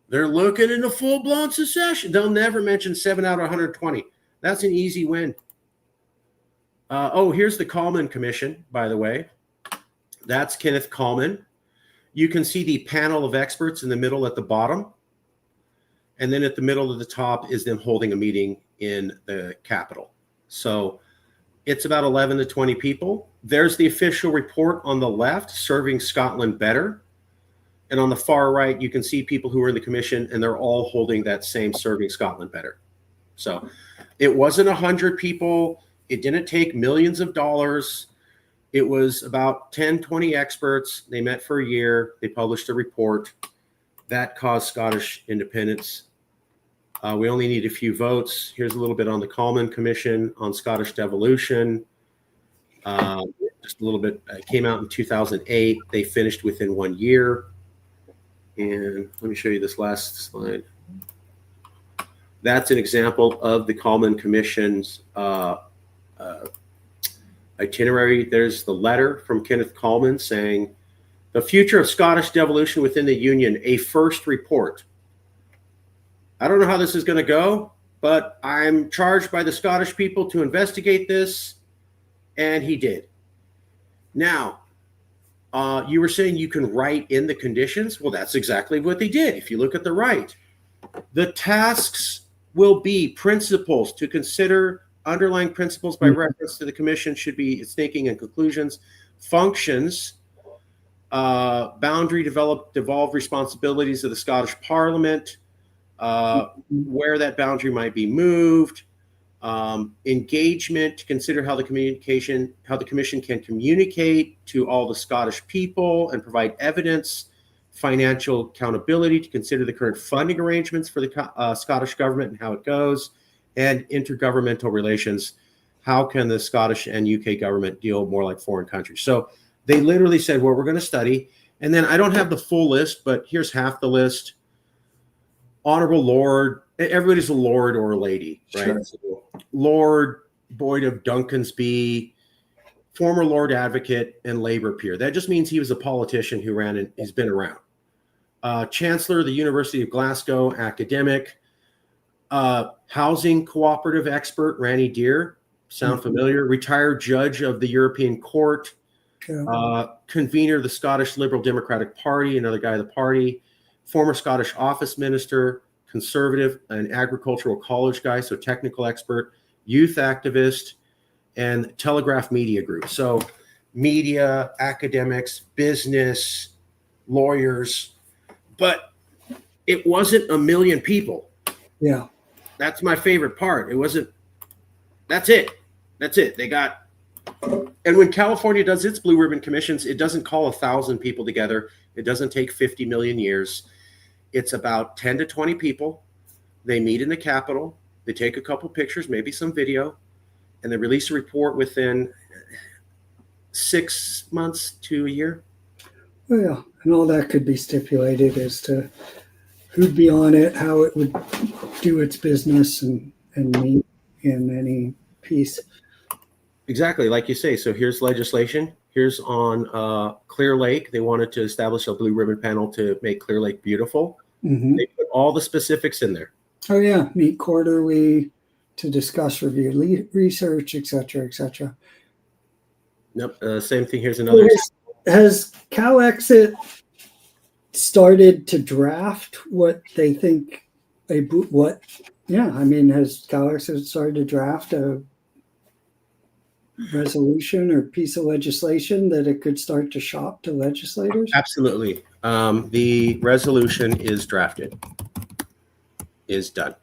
They're looking into full-blown secession. They'll never mention 7 out of 120. That's an easy win. Here's the Coleman Commission, by the way. That's Kenneth Coleman. You can see the panel of experts in the middle at the bottom. And then at the middle of the top is them holding a meeting in the Capitol. So it's about 11 to 20 people. There's the official report on the left, Serving Scotland Better. And on the far right, you can see people who are in the commission, and they're all holding that same Serving Scotland Better. So it wasn't 100 people. It didn't take millions of dollars. It was about 10, 20 experts. They met for a year. They published a report that caused Scottish independence. We only need a few votes. Here's a little bit on the Common Commission on Scottish Devolution. Just a little bit. It came out in 2008. They finished within 1 year. And let me show you this last slide. That's an example of the Common Commission's itinerary. There's the letter from Kenneth Coleman saying, "The future of Scottish devolution within the Union, a first report." I don't know how this is going to go, but I'm charged by the Scottish people to investigate this, and he did. Now, you were saying you can write in the conditions. Well, that's exactly what they did. If you look at the right, the tasks will be principles to consider. Underlying principles by reference to the commission should be its thinking and conclusions. Functions, boundary, devolved responsibilities of the Scottish Parliament, where that boundary might be moved, engagement to consider how the commission can communicate to all the Scottish people and provide evidence, financial accountability to consider the current funding arrangements for the Scottish government and how it goes, and intergovernmental relations. How can the Scottish and UK government deal more like foreign countries? So they literally said, well, we're going to study. And then I don't have the full list, but here's half the list. Honorable Lord, everybody's a lord or a lady, right? Sure. So Lord Boyd of Dunconsby, former Lord Advocate and Labour peer. That just means he was a politician who ran and he's been around. Chancellor of the University of Glasgow, academic. Housing cooperative expert, Randy Deere, sound familiar? Retired judge of the European Court, convener of the Scottish Liberal Democratic Party, another guy of the party, former Scottish office minister, conservative, an agricultural college guy, so technical expert, youth activist, and Telegraph Media Group. So media, academics, business, lawyers, but it wasn't 1 million people. Yeah. That's my favorite part. It wasn't, that's it. That's it. They got, and when California does its blue ribbon commissions, it doesn't call 1,000 people together. It doesn't take 50 million years. It's about 10 to 20 people. They meet in the Capitol. They take a couple pictures, maybe some video, and they release a report within 6 months to a year. Well, yeah. And all that could be stipulated as to who'd be on it, how it would do its business and meet in any piece. Exactly, like you say. So here's legislation. Here's on Clear Lake. They wanted to establish a blue ribbon panel to make Clear Lake beautiful. Mm-hmm. They put all the specifics in there. Oh, yeah. Meet quarterly to discuss review research, et cetera, et cetera. Nope. Same thing. Here's another. Has CalExit started to draft what they think has CalExit started to draft a resolution or piece of legislation that it could start to shop to legislators? Absolutely. The resolution is drafted, is done.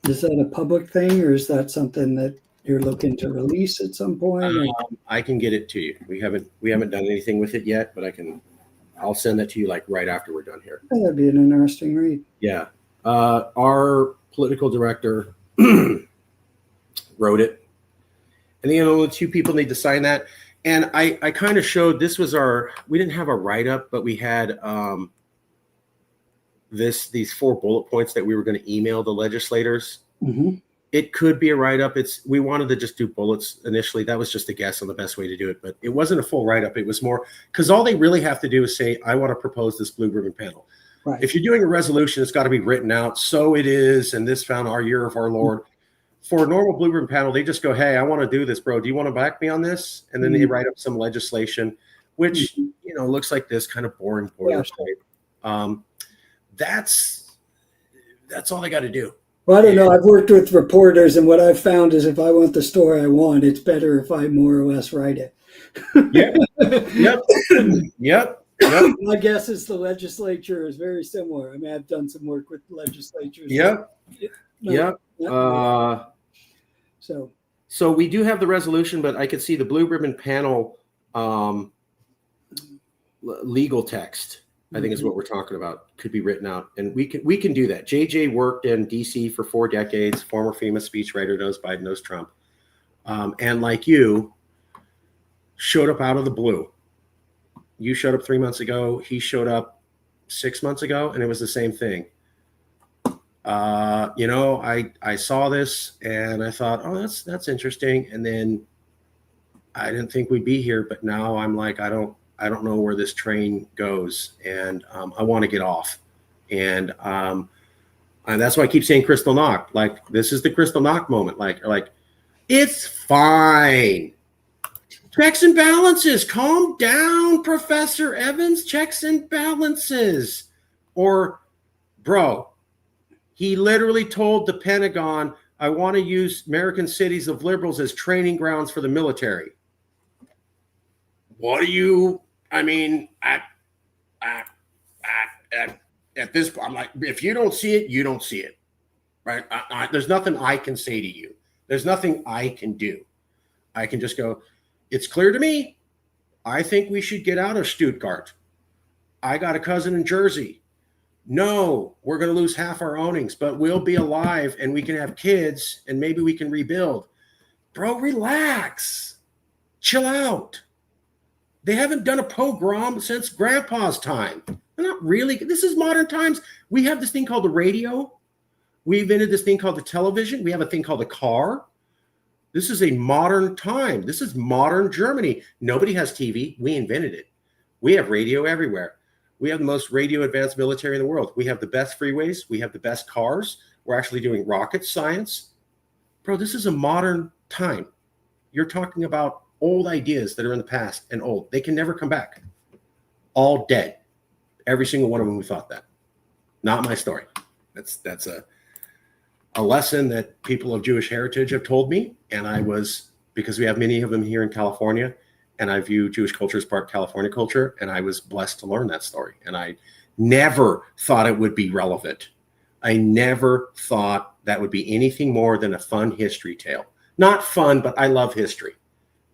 Is that a public thing, or is that something that you're looking to release at some point? I can get it to you. We haven't done anything with it yet, but I'll send that to you like right after we're done here. That'd be an interesting read. Yeah. Our political director wrote it. And only 2 people need to sign that. And I kind of showed, we didn't have a write-up, but we had these 4 bullet points that we were going to email the legislators. Mm-hmm. It could be a write-up. We wanted to just do bullets initially. That was just a guess on the best way to do it, but it wasn't a full write-up. It was more, because all they really have to do is say, I want to propose this blue ribbon panel. Right. If you're doing a resolution, it's got to be written out. So it is, and this found our year of our Lord. Mm-hmm. For a normal blue ribbon panel, they just go, hey, I want to do this, bro. Do you want to back me on this? And then they write up some legislation, which, looks like this kind of boring boilerplate. That's all they got to do. Well, I don't know. I've worked with reporters, and what I've found is if I want the story I want, it's better if I more or less write it. Yep, yep, yep, yep, My guess is the legislature is very similar. I mean, I've done some work with legislatures. yep, No, yep. not so. So we do have the resolution, but I could see the blue ribbon panel um, legal text. I think is what we're talking about. Could be written out, and we can do that. JJ worked in D.C. for 4 decades. Former famous speechwriter, knows Biden, knows Trump, and like you, showed up out of the blue. You showed up 3 months ago. He showed up 6 months ago, and it was the same thing. I saw this and I thought, oh, that's interesting, and then I didn't think we'd be here, but now I'm like, I don't know where this train goes, and I want to get off, and that's why I keep saying crystal knock. Like, this is the crystal knock moment. Like it's fine. Checks and balances. Calm down, Professor Evans. Checks and balances. Or, bro, he literally told the Pentagon, I want to use American cities of liberals as training grounds for the military. What do you, I mean, at this point, I'm like, if you don't see it, you don't see it, right? There's nothing I can say to you. There's nothing I can do. I can just go, it's clear to me. I think we should get out of Stuttgart. I got a cousin in Jersey. No, we're going to lose half our ownings, but we'll be alive and we can have kids and maybe we can rebuild. Bro, relax. Chill out. They haven't done a pogrom since grandpa's time. They're not really. This is modern times. We have this thing called the radio. We invented this thing called the television. We have a thing called the car. This is a modern time. This is modern Germany. Nobody has TV. We invented it. We have radio everywhere. We have the most radio advanced military in the world. We have the best freeways. We have the best cars. We're actually doing rocket science. Bro, this is a modern time. You're talking about old ideas that are in the past and old. They can never come back. All dead. Every single one of them who thought that. Not my story. That's a lesson that people of Jewish heritage have told me. And because we have many of them here in California, and I view Jewish culture as part of California culture, and I was blessed to learn that story. And I never thought it would be relevant. I never thought that would be anything more than a fun history tale. Not fun, but I love history.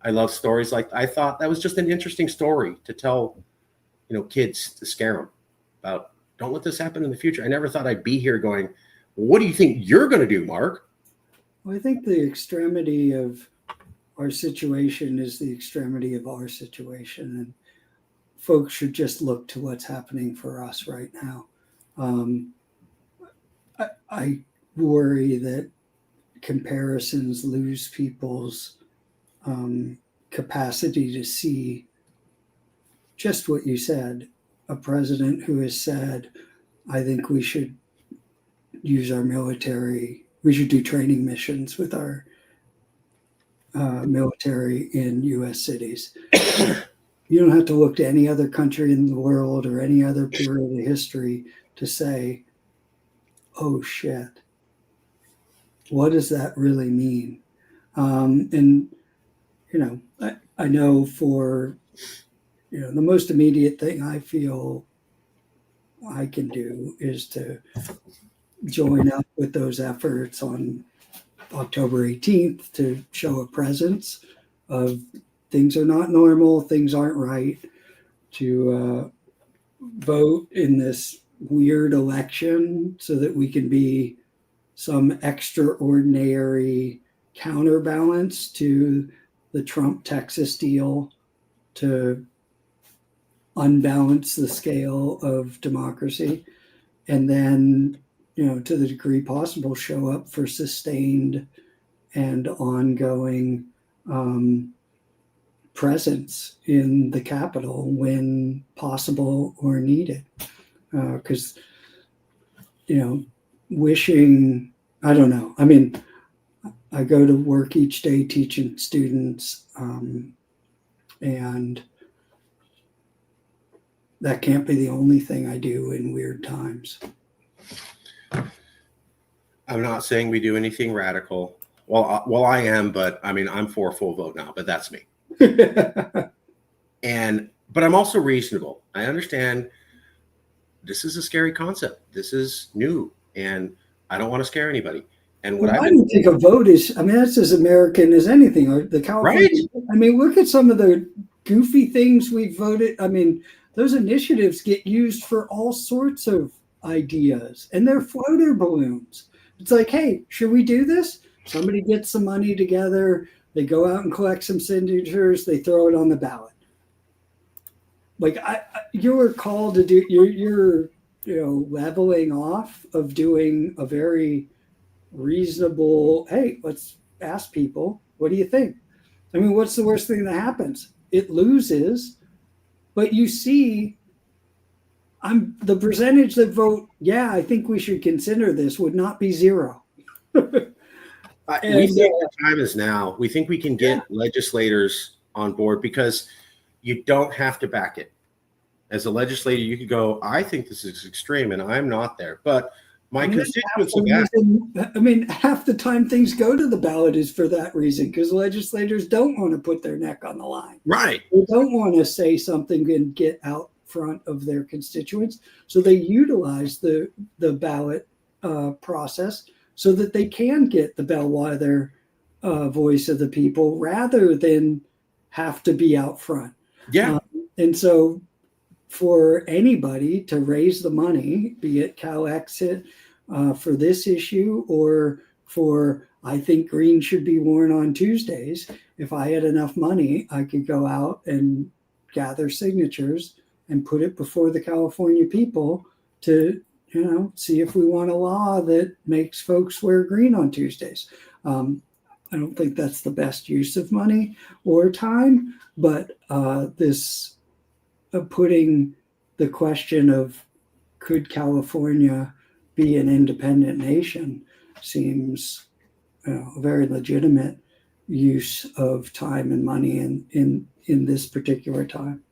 I love stories. Like, I thought that was just an interesting story to tell, kids, to scare them about, don't let this happen in the future. I never thought I'd be here going, what do you think you're going to do, Mark? Well, I think the extremity of our situation is the extremity of our situation, and folks should just look to what's happening for us right now. I worry that comparisons lose people's capacity to see just what you said. A president who has said, I think we should use our military, we should do training missions with our military in U.S. cities. You don't have to look to any other country in the world or any other period of history to say, oh shit, what does that really mean? I know for, the most immediate thing I feel I can do is to join up with those efforts on October 18th to show a presence of things are not normal, things aren't right, to vote in this weird election so that we can be some extraordinary counterbalance to the Trump Texas deal to unbalance the scale of democracy, and then, to the degree possible, show up for sustained and ongoing presence in the Capitol when possible or needed. Because, wishing, I don't know. I mean, I go to work each day teaching students, and that can't be the only thing I do in weird times. I'm not saying we do anything radical. Well, I am, but I mean, I'm for a full vote now, but that's me. But I'm also reasonable. I understand this is a scary concept. This is new, and I don't want to scare anybody. And what Well, I've I been don't think a vote is, I mean, that's as American as anything. Or the California, right, I mean, look at some of the goofy things we voted. I mean, those initiatives get used for all sorts of ideas, and they're floater balloons. It's like, hey, should we do this? Somebody gets some money together, they go out and collect some signatures, they throw it on the ballot. Like you were called to do, you're leveling off of doing a very reasonable, hey, let's ask people, what do you think? I mean, what's the worst thing that happens? It loses, but you see, I'm the percentage that vote, yeah, I think we should consider this would not be zero. we think the time is now. We think we can get legislators on board because you don't have to back it. As a legislator, you could go, I think this is extreme and I'm not there. But my constituents will back. I mean, half the time things go to the ballot is for that reason, because legislators don't want to put their neck on the line. Right. They don't want to say something and get out front of their constituents. So they utilize the ballot process so that they can get the bellwether voice of the people rather than have to be out front. Yeah. And so for anybody to raise the money, be it Cal Exit for this issue or for, I think green should be worn on Tuesdays. If I had enough money, I could go out and gather signatures and put it before the California people to, see if we want a law that makes folks wear green on Tuesdays. I don't think that's the best use of money or time, but this putting the question of could California be an independent nation seems a very legitimate use of time and money in this particular time.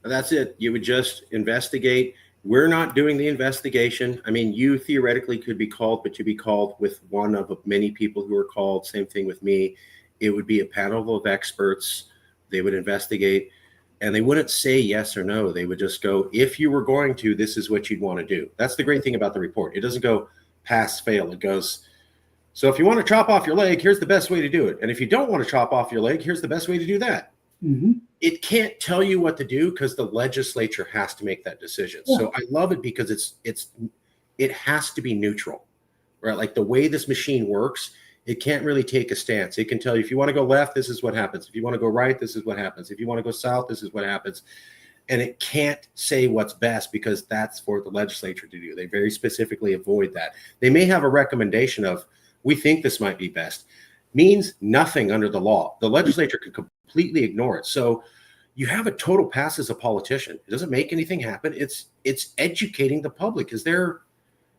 That's it. You would just investigate. We're not doing the investigation. I mean, you theoretically could be called, but to be called with one of many people who are called. Same thing with me. It would be a panel of experts. They would investigate. And they wouldn't say yes or no. They would just go, if you were going to, this is what you'd want to do. That's the great thing about the report. It doesn't go pass, fail. It goes, so if you want to chop off your leg, here's the best way to do it. And if you don't want to chop off your leg, here's the best way to do that. Mm-hmm. It can't tell you what to do because the legislature has to make that decision. Yeah. So I love it because it has to be neutral, right? Like the way this machine works, it can't really take a stance. It can tell you if you want to go left, this is what happens. If you want to go right, this is what happens. If you want to go south, this is what happens. And it can't say what's best because that's for the legislature to do. They very specifically avoid that. They may have a recommendation of, we think this might be best. Means nothing under the law. The legislature can completely ignore it. So you have a total pass as a politician. It doesn't make anything happen. It's educating the public. Is there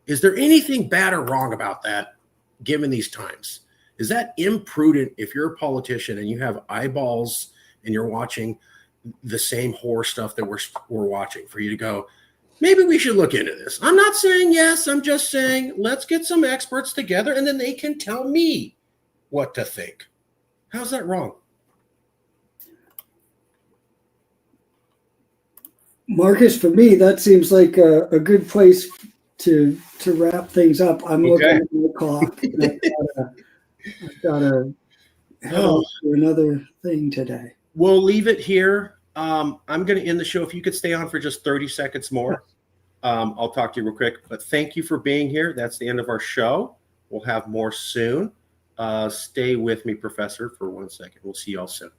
anything bad or wrong about that? Given these times, is that imprudent if you're a politician and you have eyeballs and you're watching the same horror stuff that we're watching, for you to go, maybe we should look into this? I'm not saying yes. I'm just saying let's get some experts together and then they can tell me what to think. How's that wrong? Marcus, for me, that seems like a good place to wrap things up. I'm looking at the clock. I've got to head off to another thing today. We'll leave it here. I'm going to end the show. If you could stay on for just 30 seconds more, I'll talk to you real quick. But thank you for being here. That's the end of our show. We'll have more soon. Stay with me, Professor, for 1 second. We'll see you all soon.